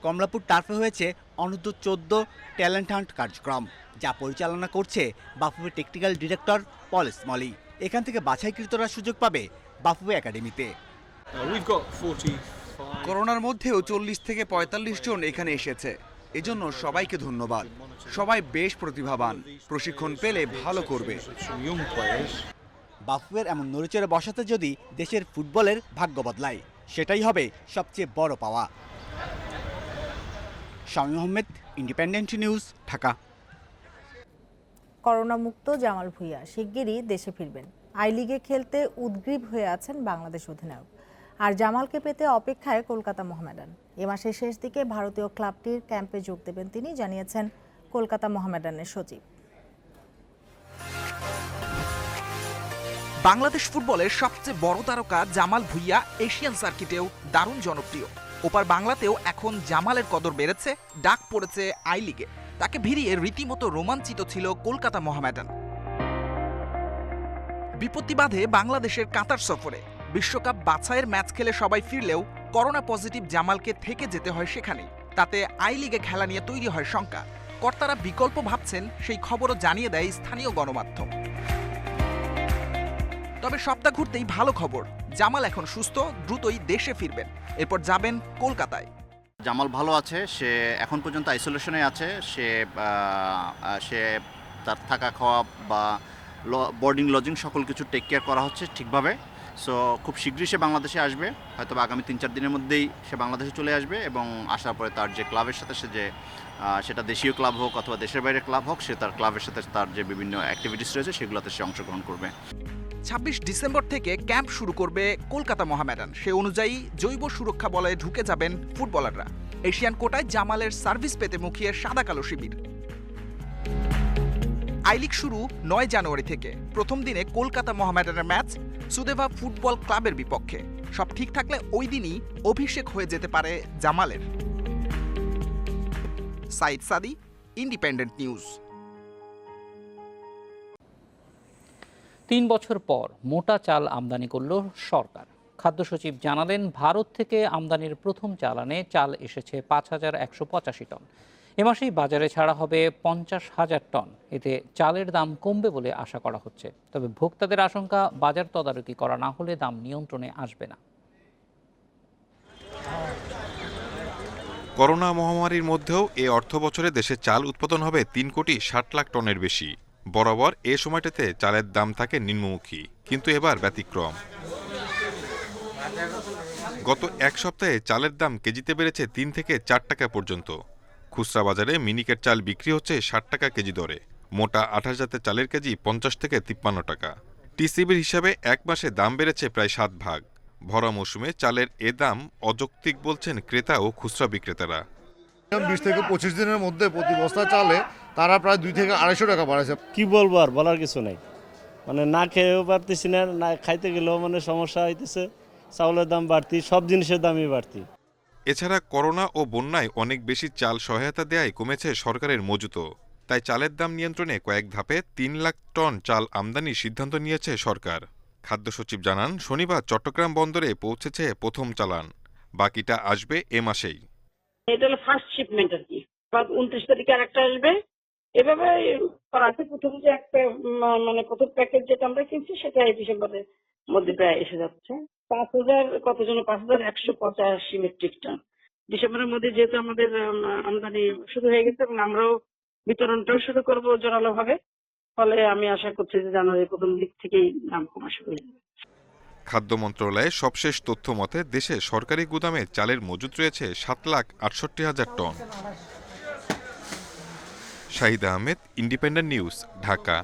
Speaker 27: কমলাপুর টার্ফে হয়েছে অনূর্ধ্ব 14 ট্যালেন্ট হান্ট কার্যক্রম, যা পরিচালনা করছে বাফুফে টেকনিক্যাল ডিরেক্টর পল স্মলি। এখান থেকে বাছাইকৃতরা সুযোগ পাবে বাফুফে একাডেমিতে।
Speaker 25: করোনার মধ্যেও 40 থেকে 45 জন এখানে এসেছে, এজন্য সবাইকে ধন্যবাদ। সবাই বেশ প্রতিভাবান, প্রশিক্ষণ পেলে ভালো করবে।
Speaker 27: বাফুফের এমন নড়েচড়ে বসাতে যদি দেশের ফুটবলের ভাগ্য বদলায়, সেটাই হবে সবচেয়ে বড় পাওয়া। Shamim Ahmed, Independent News, Dhaka.
Speaker 2: Corona মুক্ত জামাল ভুঁইয়া শিগগিরই দেশে ফিরবেন। আই লিগে খেলতে উদগ্রীব হয়ে আছেন বাংলাদেশ অধিনায়ক। আর জামালকে পেতে অপেক্ষায় কলকাতা মোহামেডান। এ মাসের শেষ দিকে ভারতীয় ক্লাবটির ক্যাম্পে যোগ দেবেন তিনি, জানিয়েছেন কলকাতা মোহামেডানের সচিব।
Speaker 3: বাংলাদেশ ফুটবলের সবচেয়ে বড় তারকা জামাল ভুঁইয়া এশিয়ান সার্কিটেও দারুণ জনপ্রিয়। ওপার বাংলাতেও এখন জামালের কদর বেড়েছে, ডাক পড়েছে আই লিগে। তাকে ভিড়িয়ে রীতিমতো রোমাঞ্চিত ছিল কলকাতা মোহামেডান। বিপত্তি বাধে বাংলাদেশের কাতার সফরে। বিশ্বকাপ বাছাইয়ের ম্যাচ খেলে সবাই ফিরলেও করোনা পজিটিভ জামালকে থেকে যেতে হয় সেখানেই। তাতে আই লিগে খেলা নিয়ে তৈরি হয় শঙ্কা। কর্তারা বিকল্প ভাবছেন, সেই খবরও জানিয়ে দেয় স্থানীয় গণমাধ্যম। তবে সপ্তাহ ঘুরতেই ভালো খবর, জামাল এখন সুস্থ, দ্রুতই দেশে ফিরবেন। এরপর যাবেন কলকাতায়।
Speaker 5: জামাল ভালো আছে, সে এখন পর্যন্ত আইসোলেশনে আছে। সে তার থাকা খাওয়া বা বোর্ডিং লজিং সকল কিছু টেক কেয়ার করা হচ্ছে ঠিকভাবে। সো খুব শীঘ্রই সে বাংলাদেশে আসবে, হয়তো আগামী 3-4 দিনের মধ্যেই সে বাংলাদেশে চলে আসবে এবং আসার পরে তার যে ক্লাবের সাথে সে যে সেটা দেশীয় ক্লাব হোক অথবা দেশের বাইরের ক্লাব হোক, সে তার ক্লাবের সাথে তার যে বিভিন্ন অ্যাক্টিভিটিস রয়েছে সেগুলোতে সে অংশগ্রহণ করবে।
Speaker 3: 26 ডিসেম্বর থেকে ক্যাম্প শুরু করবে কলকাতা মোহামেডান। সে অনুযায়ী জৈব সুরক্ষা বলয়ে ঢুকে যাবেন ফুটবলাররা। এশিয়ান কোটায় জামালের সার্ভিস পেতে মুখিয়ে সাদা কালো শিবির। আই লিগ শুরু 9 জানুয়ারি থেকে। প্রথম দিনে কলকাতা মোহামেডানের ম্যাচ সুদেভা ফুটবল ক্লাবের বিপক্ষে। সব ঠিক থাকলে ওই দিনই অভিষেক হয়ে যেতে পারে জামালের। সাইদ সাদি, ইন্ডিপেন্ডেন্ট নিউজ।
Speaker 1: 3 বছর পর মোটা চাল আমদানি করল সরকার। খাদ্য সচিব জানালেন, ভারত থেকে আমদানির প্রথম চালানে চাল এসেছে 5,185 টন। এ মাসেই বাজারে ছাড়া হবে 50,000 টন। এতে চালের দাম কমবে বলে আশা করা হচ্ছে। তবে ভোক্তাদের আশঙ্কা, বাজার তদারকি করা না হলে দাম নিয়ন্ত্রণে আসবে না।
Speaker 6: করোনা মহামারীর মধ্যেও এ অর্থবছরে দেশে চাল উৎপাদন হবে 3,60,00,000 টনের বেশি। বরাবর এ সময়টাতে চালের দাম থাকে নিম্নমুখী, কিন্তু এবার ব্যতিক্রম। গত এক সপ্তাহে চালের দাম কেজিতে বেড়েছে 3 থেকে 4 টাকা পর্যন্ত। খুচরা বাজারে মিনিকেট চাল বিক্রি হচ্ছে 60 টাকা কেজি দরে। মোটা 28 জাতের চালের কেজি 50 থেকে 53 টাকা। টিসিবির হিসাবে এক মাসে দাম বেড়েছে প্রায় 7 ভাগ। ভরা মৌসুমে চালের এ দাম অযৌক্তিক বলছেন ক্রেতা ও খুচরা বিক্রেতারা।
Speaker 7: 20 থেকে 25 দিনের মধ্যে প্রতি বস্তা চালে তারা প্রায় 2 থেকে 250 টাকা বাড়াইছে।
Speaker 8: কি বলবো, আর বলার কিছু নাই। মানে না খেয়েও পারতেছি না, না খাইতে গেলেও মানে সমস্যা হইতেছে। চাউলের দাম বাড়তি, সব জিনিসের দামই বাড়তি।
Speaker 6: এছাড়া করোনা ও বন্যায় অনেক বেশি চাল সহায়তা দেয়ায় কমেছে সরকারের মজুতও। তাই চালের দাম নিয়ন্ত্রণে কয়েক ধাপে 3 লাখ টন চাল আমদানির সিদ্ধান্ত নিয়েছে সরকার। খাদ্য সচিব জানান, শনিবার চট্টগ্রাম বন্দরে পৌঁছেছে প্রথম চালান, বাকিটা আসবে এ মাসেই।
Speaker 9: এটা হলো ফার্স্ট শিপমেন্ট আর কি। 29 তারিখে আরেকটা আসবে। এভাবে করা আছে। প্রথম যে একটা মানে প্রথম প্যাকেজ যেটা আমরা কিনছি সেটা এই ডিসেম্বরের মধ্যে প্রায় এসে যাচ্ছে। 5,000 কতজন 5,185 মেট্রিক টন ডিসেম্বরের মধ্যে, যেহেতু আমাদের আমদানি শুরু হয়ে গেছে এবং আমরাও বিতরণটাও শুরু করবো জোরালো ভাবে। ফলে আমি আশা করছি যে জানুয়ারির প্রথম দিক থেকেই দাম কমা শুরু হয়ে যাবে।
Speaker 6: খাদ্য মন্ত্রণালয়ের সবশেষ তথ্য মতে দেশে সরকারি গুদামে চালের মজুত রয়েছে 7,68,000 ton. Shahid Ahmed, Independent News, Dhaka.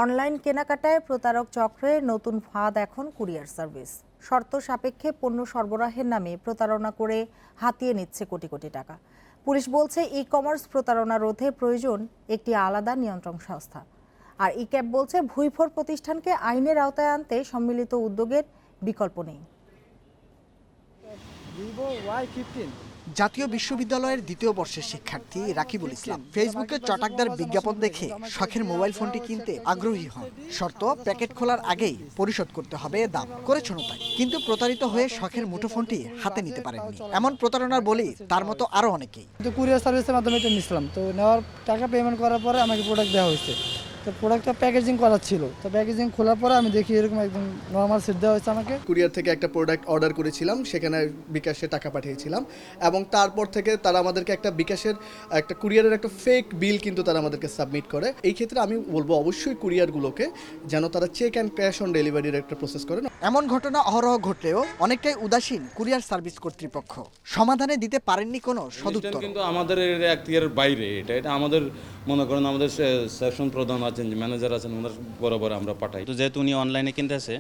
Speaker 2: Online কেনাকাটায় প্রতারক চক্রের নতুন ফাঁদ এখন কুরিয়ার সার্ভিস। শর্ত সাপেক্ষে পণ্য সরবরাহের নামে প্রতারণা করে হাতিয়ে নিচ্ছে কোটি কোটি টাকা। পুলিশ বলছে, ই কমার্স প্রতারণা রোধে প্রয়োজন একটি আলাদা নিয়ন্ত্রণ সংস্থা। আর ইক্যাব বলছে, ভুইফোর প্রতিষ্ঠানকে আইনের আওতায় আনতে সম্মিলিত উদ্যোগের বিকল্প নেই।
Speaker 21: জাতীয় বিশ্ববিদ্যালয়ের 2য় বর্ষের শিক্ষার্থী রাকিবুল ইসলাম ফেসবুকে চটাকদার বিজ্ঞাপন দেখে শখের মোবাইল ফোনটি কিনতে আগ্রহী হন। শর্ত, প্যাকেট খোলার আগেই পরিশোধ করতে হবে দাম। করেছেন তাই, কিন্তু প্রতারিত হয়ে শখের মুঠোফোনটি হাতে নিতে পারেননি। এমন প্রতারণার বলি তার মতো আরো অনেকেই।
Speaker 10: কুরিয়ার সার্ভিসের মাধ্যমে এটা নিয়েছিলাম, তো নেওয়ার টাকা পেমেন্ট করার পরে আমাকে প্রোডাক্ট দেওয়া হয়েছে। তো প্রোডাক্টটা প্যাকেজিং করা ছিল, তো প্যাকেজিং খোলার পরে আমি দেখি এরকম একদম নর্মাল সিট দেওয়া হয়েছে আমাকে।
Speaker 11: কুরিয়ার থেকে একটা প্রোডাক্ট অর্ডার করেছিলাম, সেখানে বিকাশে টাকা পাঠিয়েছিলাম এবং তারপর থেকে তারা আমাদেরকে একটা বিকাশের একটা কুরিয়ারের একটা ফেক বিল কিন্তু তারা আমাদেরকে সাবমিট করে। এই ক্ষেত্রে আমি বলবো অবশ্যই কুরিয়ারগুলোকে যেন তারা চেক অ্যান্ড ক্যাশ অন ডেলিভারির একটা প্রসেস করেন।
Speaker 21: এমন ঘটনা অহরহ ঘটলেও অনেকটাই উদাসীন কুরিয়ার সার্ভিস কর্তৃপক্ষ, সমাধানে দিতে পারেননি কোনো সদুত্তর।
Speaker 12: কিন্তু আমাদের এর বাইরে এটা আমাদের মনে করেন আমাদের সেকশন প্রধান আছেন, ম্যানেজার আছেন, ওনার বরাবর আমরা পাঠাই।
Speaker 13: তো যেহেতু উনি অনলাইনে কিনতেছে,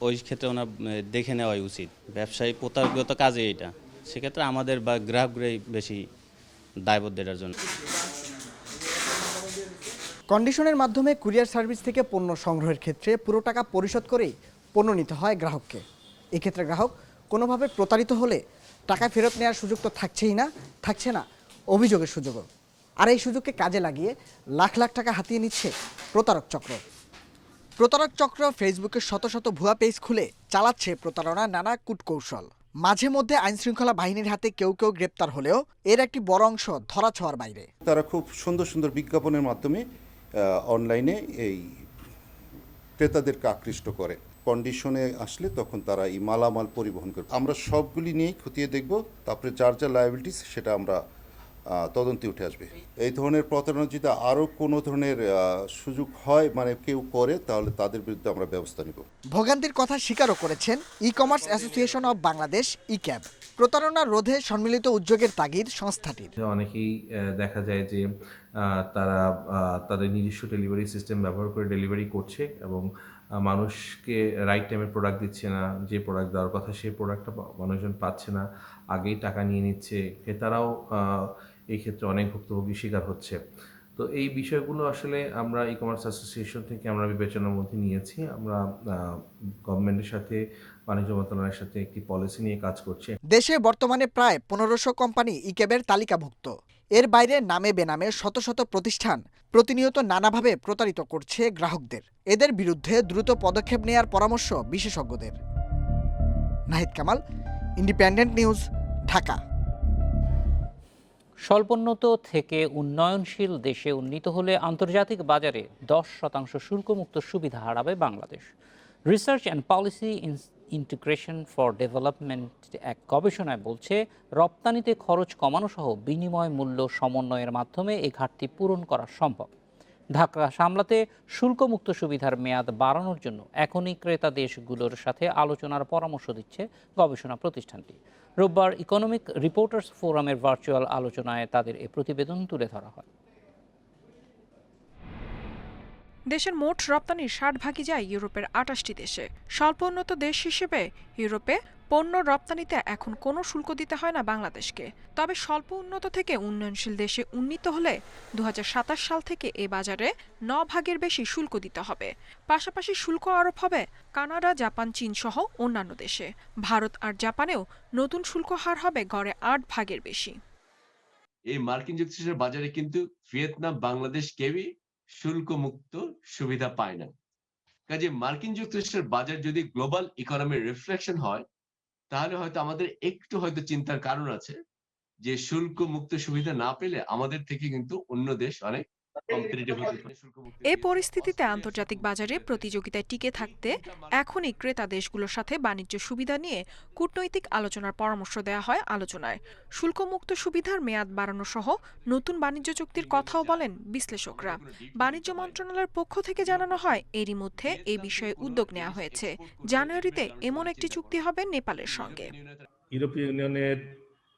Speaker 13: ওই ক্ষেত্রে ওনার দেখে নেওয়াই উচিত। ব্যবসায়ী প্রতারগত কাজে এটা, সেক্ষেত্রে আমাদের বা গ্রাহকরাই বেশি দায়বদ্ধ এটার জন্য।
Speaker 21: কন্ডিশনের মাধ্যমে কুরিয়ার সার্ভিস থেকে পণ্য সংগ্রহের ক্ষেত্রে পুরো টাকা পরিশোধ করেই পণ্য নিতে হয় গ্রাহককে। এক্ষেত্রে গ্রাহক কোনোভাবে প্রতারিত হলে টাকা ফেরত নেওয়ার সুযোগ তো থাকছে না অভিযোগের সুযোগও। আর এই সুযোগকে কাজে লাগিয়ে লাখ লাখ টাকা হাতিয়ে নিচ্ছে প্রতারক চক্র। ফেসবুকে শত শত ভুয়া পেজ খুলে চালাচ্ছে প্রতারণার নানা কূটকৌশল। মাঝে মধ্যে আইনশৃঙ্খলা বাহিনীর হাতে কেউ গ্রেপ্তার হলেও এর একটি বড় অংশ ধরাছোঁয়ার বাইরে।
Speaker 14: তারা খুব সুন্দর সুন্দর বিজ্ঞাপনের মাধ্যমে অনলাইনে এই ক্রেতাদেরকে আকৃষ্ট করে। কন্ডিশনে আসলে তখন তারা এই মালামাল পরিবহন করে। আমরা সবগুলি নিয়েই খতিয়ে দেখব, তারপরে যার যা লায়াবিলিটিস সেটা আমরা তদন্তে উঠে আসবে। এই ধরনের প্রতারণা যদি আরও কোনো ধরনের সুযোগ হয়, মানে কেউ করে, তাহলে তাদের বিরুদ্ধে আমরা ব্যবস্থা নিব।
Speaker 21: ভোগান্তির কথা স্বীকারও করেছেন e commerce association of Bangladesh, e-CAB. প্রতারণা রোধে সম্মিলিত উদ্যোগের তাগিদ সংস্থাটির।
Speaker 15: অনেকেই দেখা যায় যে তারা তাদের নিজস্ব ডেলিভারি সিস্টেম ব্যবহার করে ডেলিভারি করছে এবং মানুষকে রাইট টাইমে প্রোডাক্ট দিচ্ছে না, যে প্রোডাক্ট দেওয়ার কথা সেই প্রোডাক্টটা মানুষজন পাচ্ছে না, আগেই টাকা নিয়ে নিচ্ছে, ক্রেতারাও এই ক্ষেত্রে অনেক ভুক্তভোগী শিকার হচ্ছে। তো এই বিষয়গুলো আসলে আমরা ই কমার্স অ্যাসোসিয়েশন থেকে আমরা বিবেচনার মধ্যে নিয়েছি। আমরা গভর্নমেন্টের সাথে, বাণিজ্য মন্ত্রণালয়ের সাথে একটি পলিসি নিয়ে কাজ করছি।
Speaker 21: দেশে বর্তমানে প্রায় 1500 কোম্পানি ইক্যাবের তালিকাভুক্ত। এর বাইরে নামে বেনামে শত শত প্রতিষ্ঠান প্রতিনিয়ত নানাভাবে প্রতারিত করছে গ্রাহকদের। এদের বিরুদ্ধে দ্রুত পদক্ষেপ নেওয়ার পরামর্শ বিশেষজ্ঞদের। Nahid Kamal, independent News, Dhaka.
Speaker 1: স্বল্পোন্নত থেকে উন্নয়নশীল দেশে উন্নীত হলে আন্তর্জাতিক বাজারে 10% শুল্কমুক্ত সুবিধা হারাবে Bangladesh. Research and policy integration for development এক গবেষণায় বলছে, রপ্তানিতে খরচ কমানো সহ বিনিময় মূল্য সমন্বয়ের মাধ্যমে এই ঘাটতি পূরণ করা সম্ভব। ধাক্কা সামলাতে শুল্কমুক্ত সুবিধার মেয়াদ বাড়ানোর জন্য এখনই ক্রেতা দেশগুলোর সাথে আলোচনার পরামর্শ দিচ্ছে গবেষণা প্রতিষ্ঠানটি। রোববার ইকোনমিক রিপোর্টার্স ফোরামের ভার্চুয়াল আলোচনায় তাদের এ প্রতিবেদন তুলে ধরা হয়।
Speaker 16: দেশের মোট রপ্তানির 60% যায় ইউরোপের 28টি দেশে। স্বল্প উন্নত দেশ হিসেবে ইউরোপে পণ্য রপ্তানিতে এখন কোনো শুল্ক দিতে হয় না বাংলাদেশকে। তবে স্বল্প উন্নত থেকে উন্নয়নশীল দেশে উন্নীত হলে 2027 সাল থেকে এ বাজারে 9 ভাগের বেশি শুল্ক দিতে হবে। পাশাপাশি শুল্ক আরোপ হবে কানাডা, জাপান, চীন সহ অন্যান্য দেশে। ভারত আর জাপানেও নতুন শুল্ক হার হবে গড়ে 8 ভাগের বেশি।
Speaker 17: এই মার্কিন যুক্তরাষ্ট্রের বাজারে কিন্তু ভিয়েতনাম, বাংলাদেশ কেউই শুল্ক মুক্ত সুবিধা পায় না। কাজে মার্কিন যুক্তরাষ্ট্রের বাজার যদি গ্লোবাল ইকোনমির রিফ্লেকশন হয়, তাহলে হয়তো আমাদের একটু চিন্তার কারণ আছে যে শুল্ক মুক্ত সুবিধা না পেলে আমাদের থেকে কিন্তু অন্য দেশ অনেক কম্পিটিটিভ হতে পারে।
Speaker 16: এই পরিস্থিতিতে আন্তর্জাতিক বাজারে প্রতিযোগিতায় টিকে থাকতে এখনই ক্রেতা দেশগুলোর সাথে বাণিজ্য সুবিধা নিয়ে কূটনৈতিক আলোচনার পরামর্শ দেওয়া হয় আলোচনায়। শুল্কমুক্ত সুবিধার মেয়াদ বাড়ানো সহ নতুন বাণিজ্য চুক্তির কথাও বলেন বিশ্লেষকরা। বাণিজ্য মন্ত্রণালয়ের পক্ষ থেকে জানানো হয়, এরই মধ্যে এই বিষয়ে উদ্যোগ নেওয়া হয়েছে। জানুয়ারিতে এমন একটি চুক্তি হবে নেপালের সঙ্গে।
Speaker 19: ইউরোপীয় ইউনিয়নের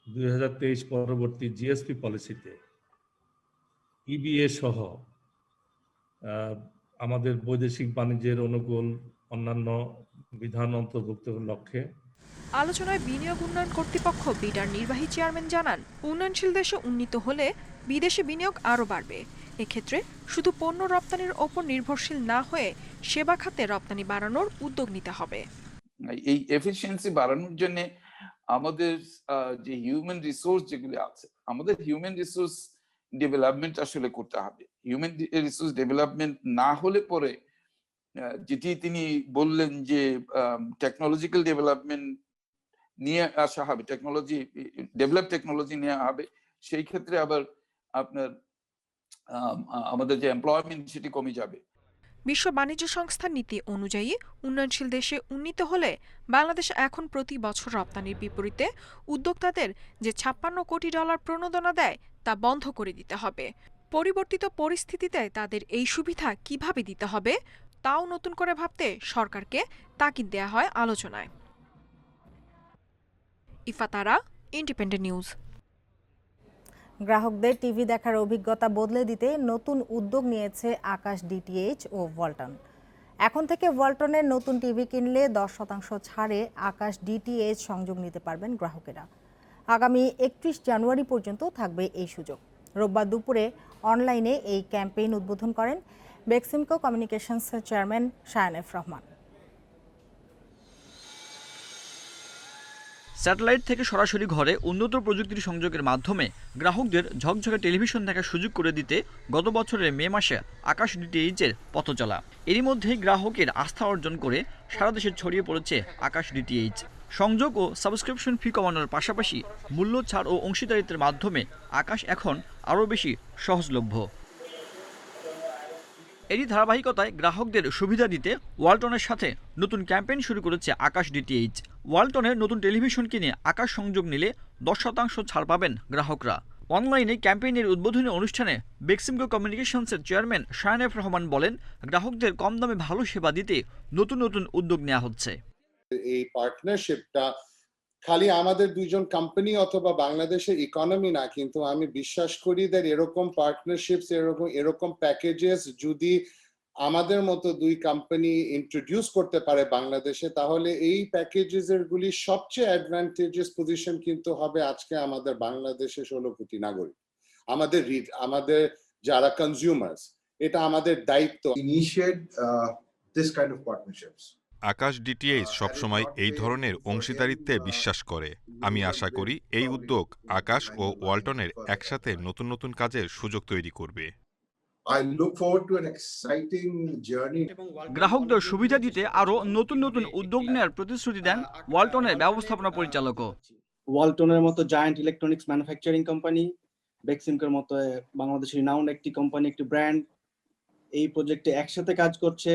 Speaker 19: 2023 পরবর্তী জিএসপি পলিসিতে ইবিএ সহ আমাদের বৈদেশিক বাণিজ্যের অনুকূল অন্যান্য বিধান অন্তর্ভুক্ত লক্ষ্যে
Speaker 16: আলোচনায় বিনিয়োগ উন্নয়ন কর্তৃপক্ষ বিডার নির্বাহী চেয়ারম্যান জানান, উন্নয়নশীল দেশে উন্নীত হলে বিদেশি বিনিয়োগ আরও বাড়বে। এক্ষেত্রে শুধু পণ্য রপ্তানির ওপর নির্ভরশীল না হয়ে সেবা খাতে রপ্তানি বাড়ানোর উদ্যোগ নিতে হবে।
Speaker 30: এই এফিসিয়েন্সি বাড়ানোর জন্য আমাদের যে হিউম্যান রিসোর্স যেগুলো আছে, আমাদের হিউম্যান রিসোর্স ডেভেলপমেন্ট আসলে করতে হবে। হিউম্যান রিসোর্স ডেভেলপমেন্ট না হলে পরে যেটি তিনি বললেন যে টেকনোলজিক্যাল ডেভেলপমেন্ট নিয়ে আসা হবে, টেকনোলজি নিয়ে হবে, সেই ক্ষেত্রে আবার আপনার আমাদের যে এমপ্লয়মেন্ট সেটি কমে যাবে।
Speaker 16: বিশ্ব বাণিজ্য সংস্থার নীতি অনুযায়ী উন্নয়নশীল দেশে উন্নীত হলে বাংলাদেশ এখন প্রতি বছর রপ্তানির বিপরীতে উদ্যোক্তাদের যে $56 কোটি প্রণোদনা দেয় তা বন্ধ করে দিতে হবে। পরিবর্তিত পরিস্থিতিতে তাদের এই সুবিধা কিভাবে দিতে হবে তাও নতুন করে ভাবতে সরকারকে তাগিদ দেয়া হয় আলোচনায়। ইফাতারা, ইন্ডিপেন্ডেন্ট নিউজ।
Speaker 2: গ্রাহকদের টিভি দেখার অভিজ্ঞতা বদলে দিতে নতুন উদ্যোগ নিয়েছে আকাশ ডিটিএইচ ও ওয়ালটন। এখন থেকে ওয়ালটনের নতুন টিভি কিনলে 10% ছাড়ে আকাশ ডিটিএইচ সংযোগ নিতে পারবেন গ্রাহকেরা। আগামী 31 জানুয়ারি পর্যন্ত থাকবে এই সুযোগ। রোববার দুপুরে অনলাইনে এই ক্যাম্পেইন উদ্বোধন করেন বেক্সিমকো কমিউনিকেশনসের chairman Shayan F Rahman.
Speaker 4: Satellite থেকে সরাসরি ঘরে উন্নত প্রযুক্তির সংযোগের মাধ্যমে গ্রাহকদের ঝকঝকে টেলিভিশন দেখার সুযোগ করে দিতে গত বছরের মে মাসে আকাশ ডিটিএইচের পথ চলা। এরই মধ্যেই গ্রাহকের আস্থা অর্জন করে সারা দেশে ছড়িয়ে পড়েছে আকাশ ডিটিএইচ। সংযোগ ও সাবস্ক্রিপশন ফি কমানোর পাশাপাশি মূল্য ছাড় ও অংশীদারিত্বের মাধ্যমে আকাশ এখন আরও বেশি সহজলভ্য। এরই ধারাবাহিকতায় গ্রাহকদের সুবিধা দিতে ওয়ালটনের সাথে নতুন ক্যাম্পেইন শুরু করেছে আকাশ ডিটিএইচ। ওয়ালটনের নতুন টেলিভিশন কিনে আকাশ সংযোগ নিলে 10% ছাড় পাবেন গ্রাহকরা। অনলাইনে ক্যাম্পেইনের উদ্বোধনী অনুষ্ঠানে বেক্সিমকো কমিউনিকেশনসের চেয়ারম্যান শায়ান এফ রহমান বলেন, গ্রাহকদের কম দামে ভালো সেবা দিতে নতুন নতুন উদ্যোগ নেওয়া হচ্ছে।
Speaker 18: এই পার্টনারশিপটা খালি আমাদের দুইজন কোম্পানি অথবা বাংলাদেশের ইকোনমি না, কিন্তু আমি বিশ্বাস করি যে এরকম পার্টনারশিপস এরকম প্যাকেজেস যদি আমাদের মতো দুই কোম্পানি ইন্ট্রোডিউস করতে পারে বাংলাদেশে, তাহলে এই প্যাকেজেস গুলি সবচেয়ে অ্যাডভান্টেজিয়াস পজিশন কিন্তু হবে আজকে আমাদের বাংলাদেশে 16 কোটি নাগরিক, আমাদের যারা কনজিউমার্স, এটা আমাদের দায়িত্ব।
Speaker 20: Initiate this kind of partnerships.
Speaker 6: Akash DTH সবসময় এই ধরনের অংশীদারিত্বে বিশ্বাস করে। আমি আশা করি এই উদ্যোগ আকাশ ও ওয়ালটনের একসাথে নতুন নতুন কাজের সুযোগ তৈরি করবে।
Speaker 4: গ্রাহকদের সুবিধা দিতে আরও নতুন নতুন উদ্যোগ নেওয়ার প্রতিশ্রুতি দেন ওয়ালটনের ব্যবস্থাপনা পরিচালকও।
Speaker 22: ওয়ালটনের মতো জায়ান্ট ইলেকট্রনিক্স ম্যানুফ্যাকচারিং কোম্পানি, বেক্সিমকোর মতো বাংলাদেশের রিনাউন্ড একটি কোম্পানি, একটি ব্র্যান্ড এই প্রজেক্টে একসাথে কাজ করছে।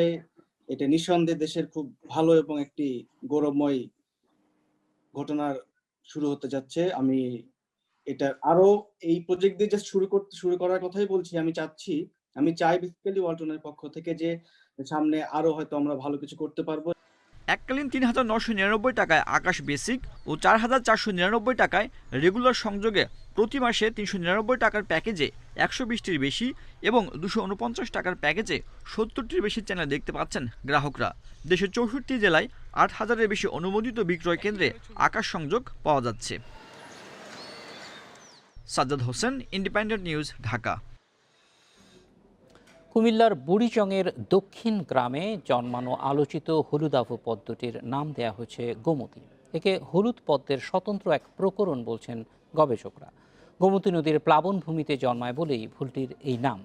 Speaker 22: এটা নিঃসন্দেহে দেশের খুব ভালো এবং একটি গৌরবময় ঘটনার শুরু হতে যাচ্ছে। আমি এটা আরো এই প্রজেক্ট দিয়ে জাস্ট শুরু করার কথাই বলছি। আমি চাই বেসিক্যালি ওয়ালটনের পক্ষ থেকে যে সামনে আরো হয়তো আমরা ভালো কিছু করতে পারবো।
Speaker 4: এককালীন ৩,৯৯৯ টাকায় আকাশ বেসিক ও ৪,৪৯৯ টাকায় রেগুলার সংযোগে প্রতি মাসে ৩৯৯ টাকার প্যাকেজে ১২০টির বেশি এবং ২৪৯ টাকার প্যাকেজে ৭০টির বেশি চ্যানেল দেখতে পাচ্ছেন গ্রাহকরা। দেশের ৬৪ জেলায় ৮,০০০-এর বেশি অনুমোদিত বিক্রয় কেন্দ্রে আকাশ সংযোগ পাওয়া যাচ্ছে। Sajjad Hossain, independent News, Dhaka.
Speaker 1: কুমিল্লার বুড়িচংয়ের দক্ষিণ গ্রামে জন্মানো আলোচিত হলুদাভ পদ্মটির নাম দেয়া হয়েছে গোমতী। একে হলুদ পদ্মের স্বতন্ত্র এক প্রকরণ বলছেন গবেষকরা। গোমতী নদীর প্লাবনভূমিতে জন্মায় বলেই ফুলটির এই নাম।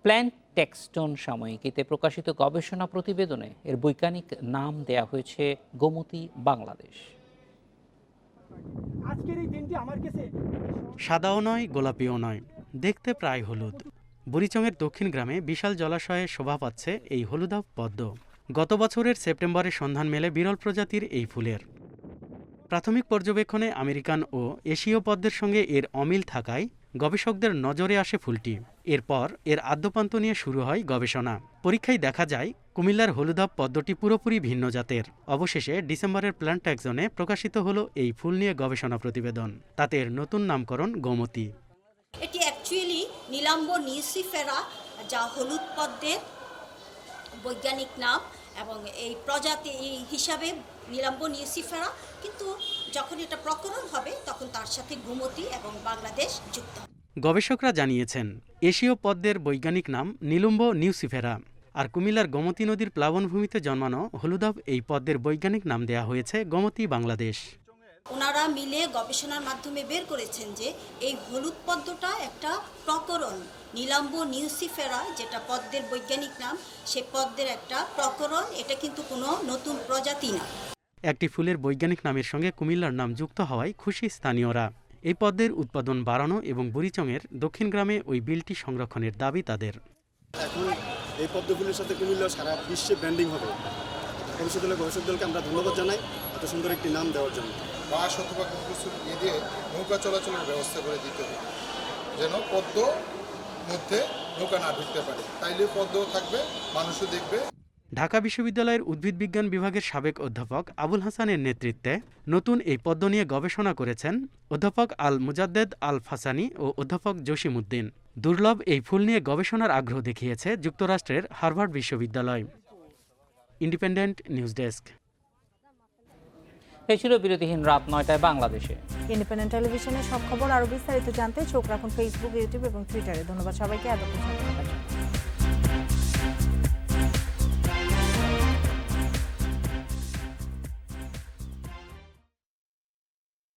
Speaker 1: প্ল্যান্ট টেক্সটন সাময়িকীতে প্রকাশিত গবেষণা প্রতিবেদনে এর বৈজ্ঞানিক নাম দেয়া হয়েছে গোমতী বাংলাদেশ।
Speaker 23: সাদাও নয়, গোলাপিও নয়, দেখতে প্রায় হলুদ। বুড়িচংয়ের দক্ষিণ গ্রামে বিশাল জলাশয়ে শোভা পাচ্ছে এই হলুদাভ পদ্ম। গত বছরের সেপ্টেম্বরে সন্ধান মেলে বিরল প্রজাতির এই ফুলের। প্রাথমিক পর্যবেক্ষণে আমেরিকান ও এশীয় পদ্মের সঙ্গে এর অমিল থাকায় গবেষকদের নজরে আসে ফুলটি। এরপর এর আদ্যপান্ত নিয়ে শুরু হয় গবেষণা। পরীক্ষায় দেখা যায় কুমিল্লার হলুদাভ পদ্মটি পুরোপুরি ভিন্ন জাতের। অবশেষে ডিসেম্বরের প্ল্যান্ট ট্যাক্সনে প্রকাশিত হলো এই ফুল নিয়ে গবেষণা প্রতিবেদন। তাতে এর নতুন নামকরণ গোমতী।
Speaker 24: এটি অ্যাকচুয়ালি নীলাম্ব নিউসিফেরা, যা হলুদ পদ্মের বৈজ্ঞানিক নাম, এবং এই প্রজাতি হিসাবে নীলাম্ব নিউসিফেরা, কিন্তু যখন এটা প্রকরণ হবে তখন তার সাথে গোমতী এবং বাংলাদেশ যুক্ত হবে।
Speaker 23: গবেষকরা জানিয়েছেন এশীয় পদ্মের বৈজ্ঞানিক নাম নীলম্ব নিউসিফেরা, আর কুমিল্লার গোমতী নদীর প্লাবনভূমিতে জন্মানো হলুদাভ এই পদ্মের বৈজ্ঞানিক নাম দেয়া হয়েছে গোমতী বাংলাদেশ।
Speaker 24: ওনারা মিলে গবেষণার মাধ্যমে বের করেছেন যে এই হলুদ পদ্মটা একটা প্রকরণ, নীলাম্ব নিউসিফেরা যেটা পদ্মের বৈজ্ঞানিক নাম, সে পদ্মের একটা প্রকরণ, এটা কিন্তু কোনো নতুন প্রজাতি না।
Speaker 23: একটি ফুলের বৈজ্ঞানিক নামের সঙ্গে কুমিল্লার নাম যুক্ত হওয়ায় খুশি স্থানীয়রা। এই পদ্মের উৎপাদন বাড়ানো এবং বুড়িচংয়ের দক্ষিণ গ্রামে ওই বিলটি সংরক্ষণের দাবি তাদের।
Speaker 3: এখন এই পদ্ম ফুলের সাথে কুমিল্লা সারা বিশ্বে ব্র্যান্ডিং হবে। ভবিষ্যৎ দলকে আমরা ধন্যবাদ জানাই এত সুন্দর একটি নাম দেওয়ার জন্য।
Speaker 5: বাঁশ অথবা কিছু দিয়ে নৌকা চলাচলের ব্যবস্থা করে দিতে হবে, যেন পদ্ম মধ্যে নৌকা না ঢুকতে পারে, তাইলে পদ্ম থাকবে, মানুষও দেখবে।
Speaker 23: ঢাকা বিশ্ববিদ্যালয়ের উদ্ভিদ বিজ্ঞান বিভাগের সাবেক অধ্যাপক আবুল হাসানের নেতৃত্বে নতুন এই পদ্ম নিয়ে গবেষণা করেছেন অধ্যাপক আল মুজাদ্দেদ আল ফাসানি ও অধ্যাপক জসিমউদ্দিন। দুর্লভ এই ফুল নিয়ে গবেষণার আগ্রহ দেখিয়েছে যুক্তরাষ্ট্রের হার্ভার্ড বিশ্ববিদ্যালয়। Independent news desk.
Speaker 1: এই ছিল বিরতিহীন রাত 9টায় বাংলাদেশে।
Speaker 2: ইন্ডিপেন্ডেন্ট টেলিভিশনের সব খবর আরো বিস্তারিত জানতে চোখ রাখুন ফেসবুক, ইউটিউব এবং টুইটারে। ধন্যবাদ সবাইকে।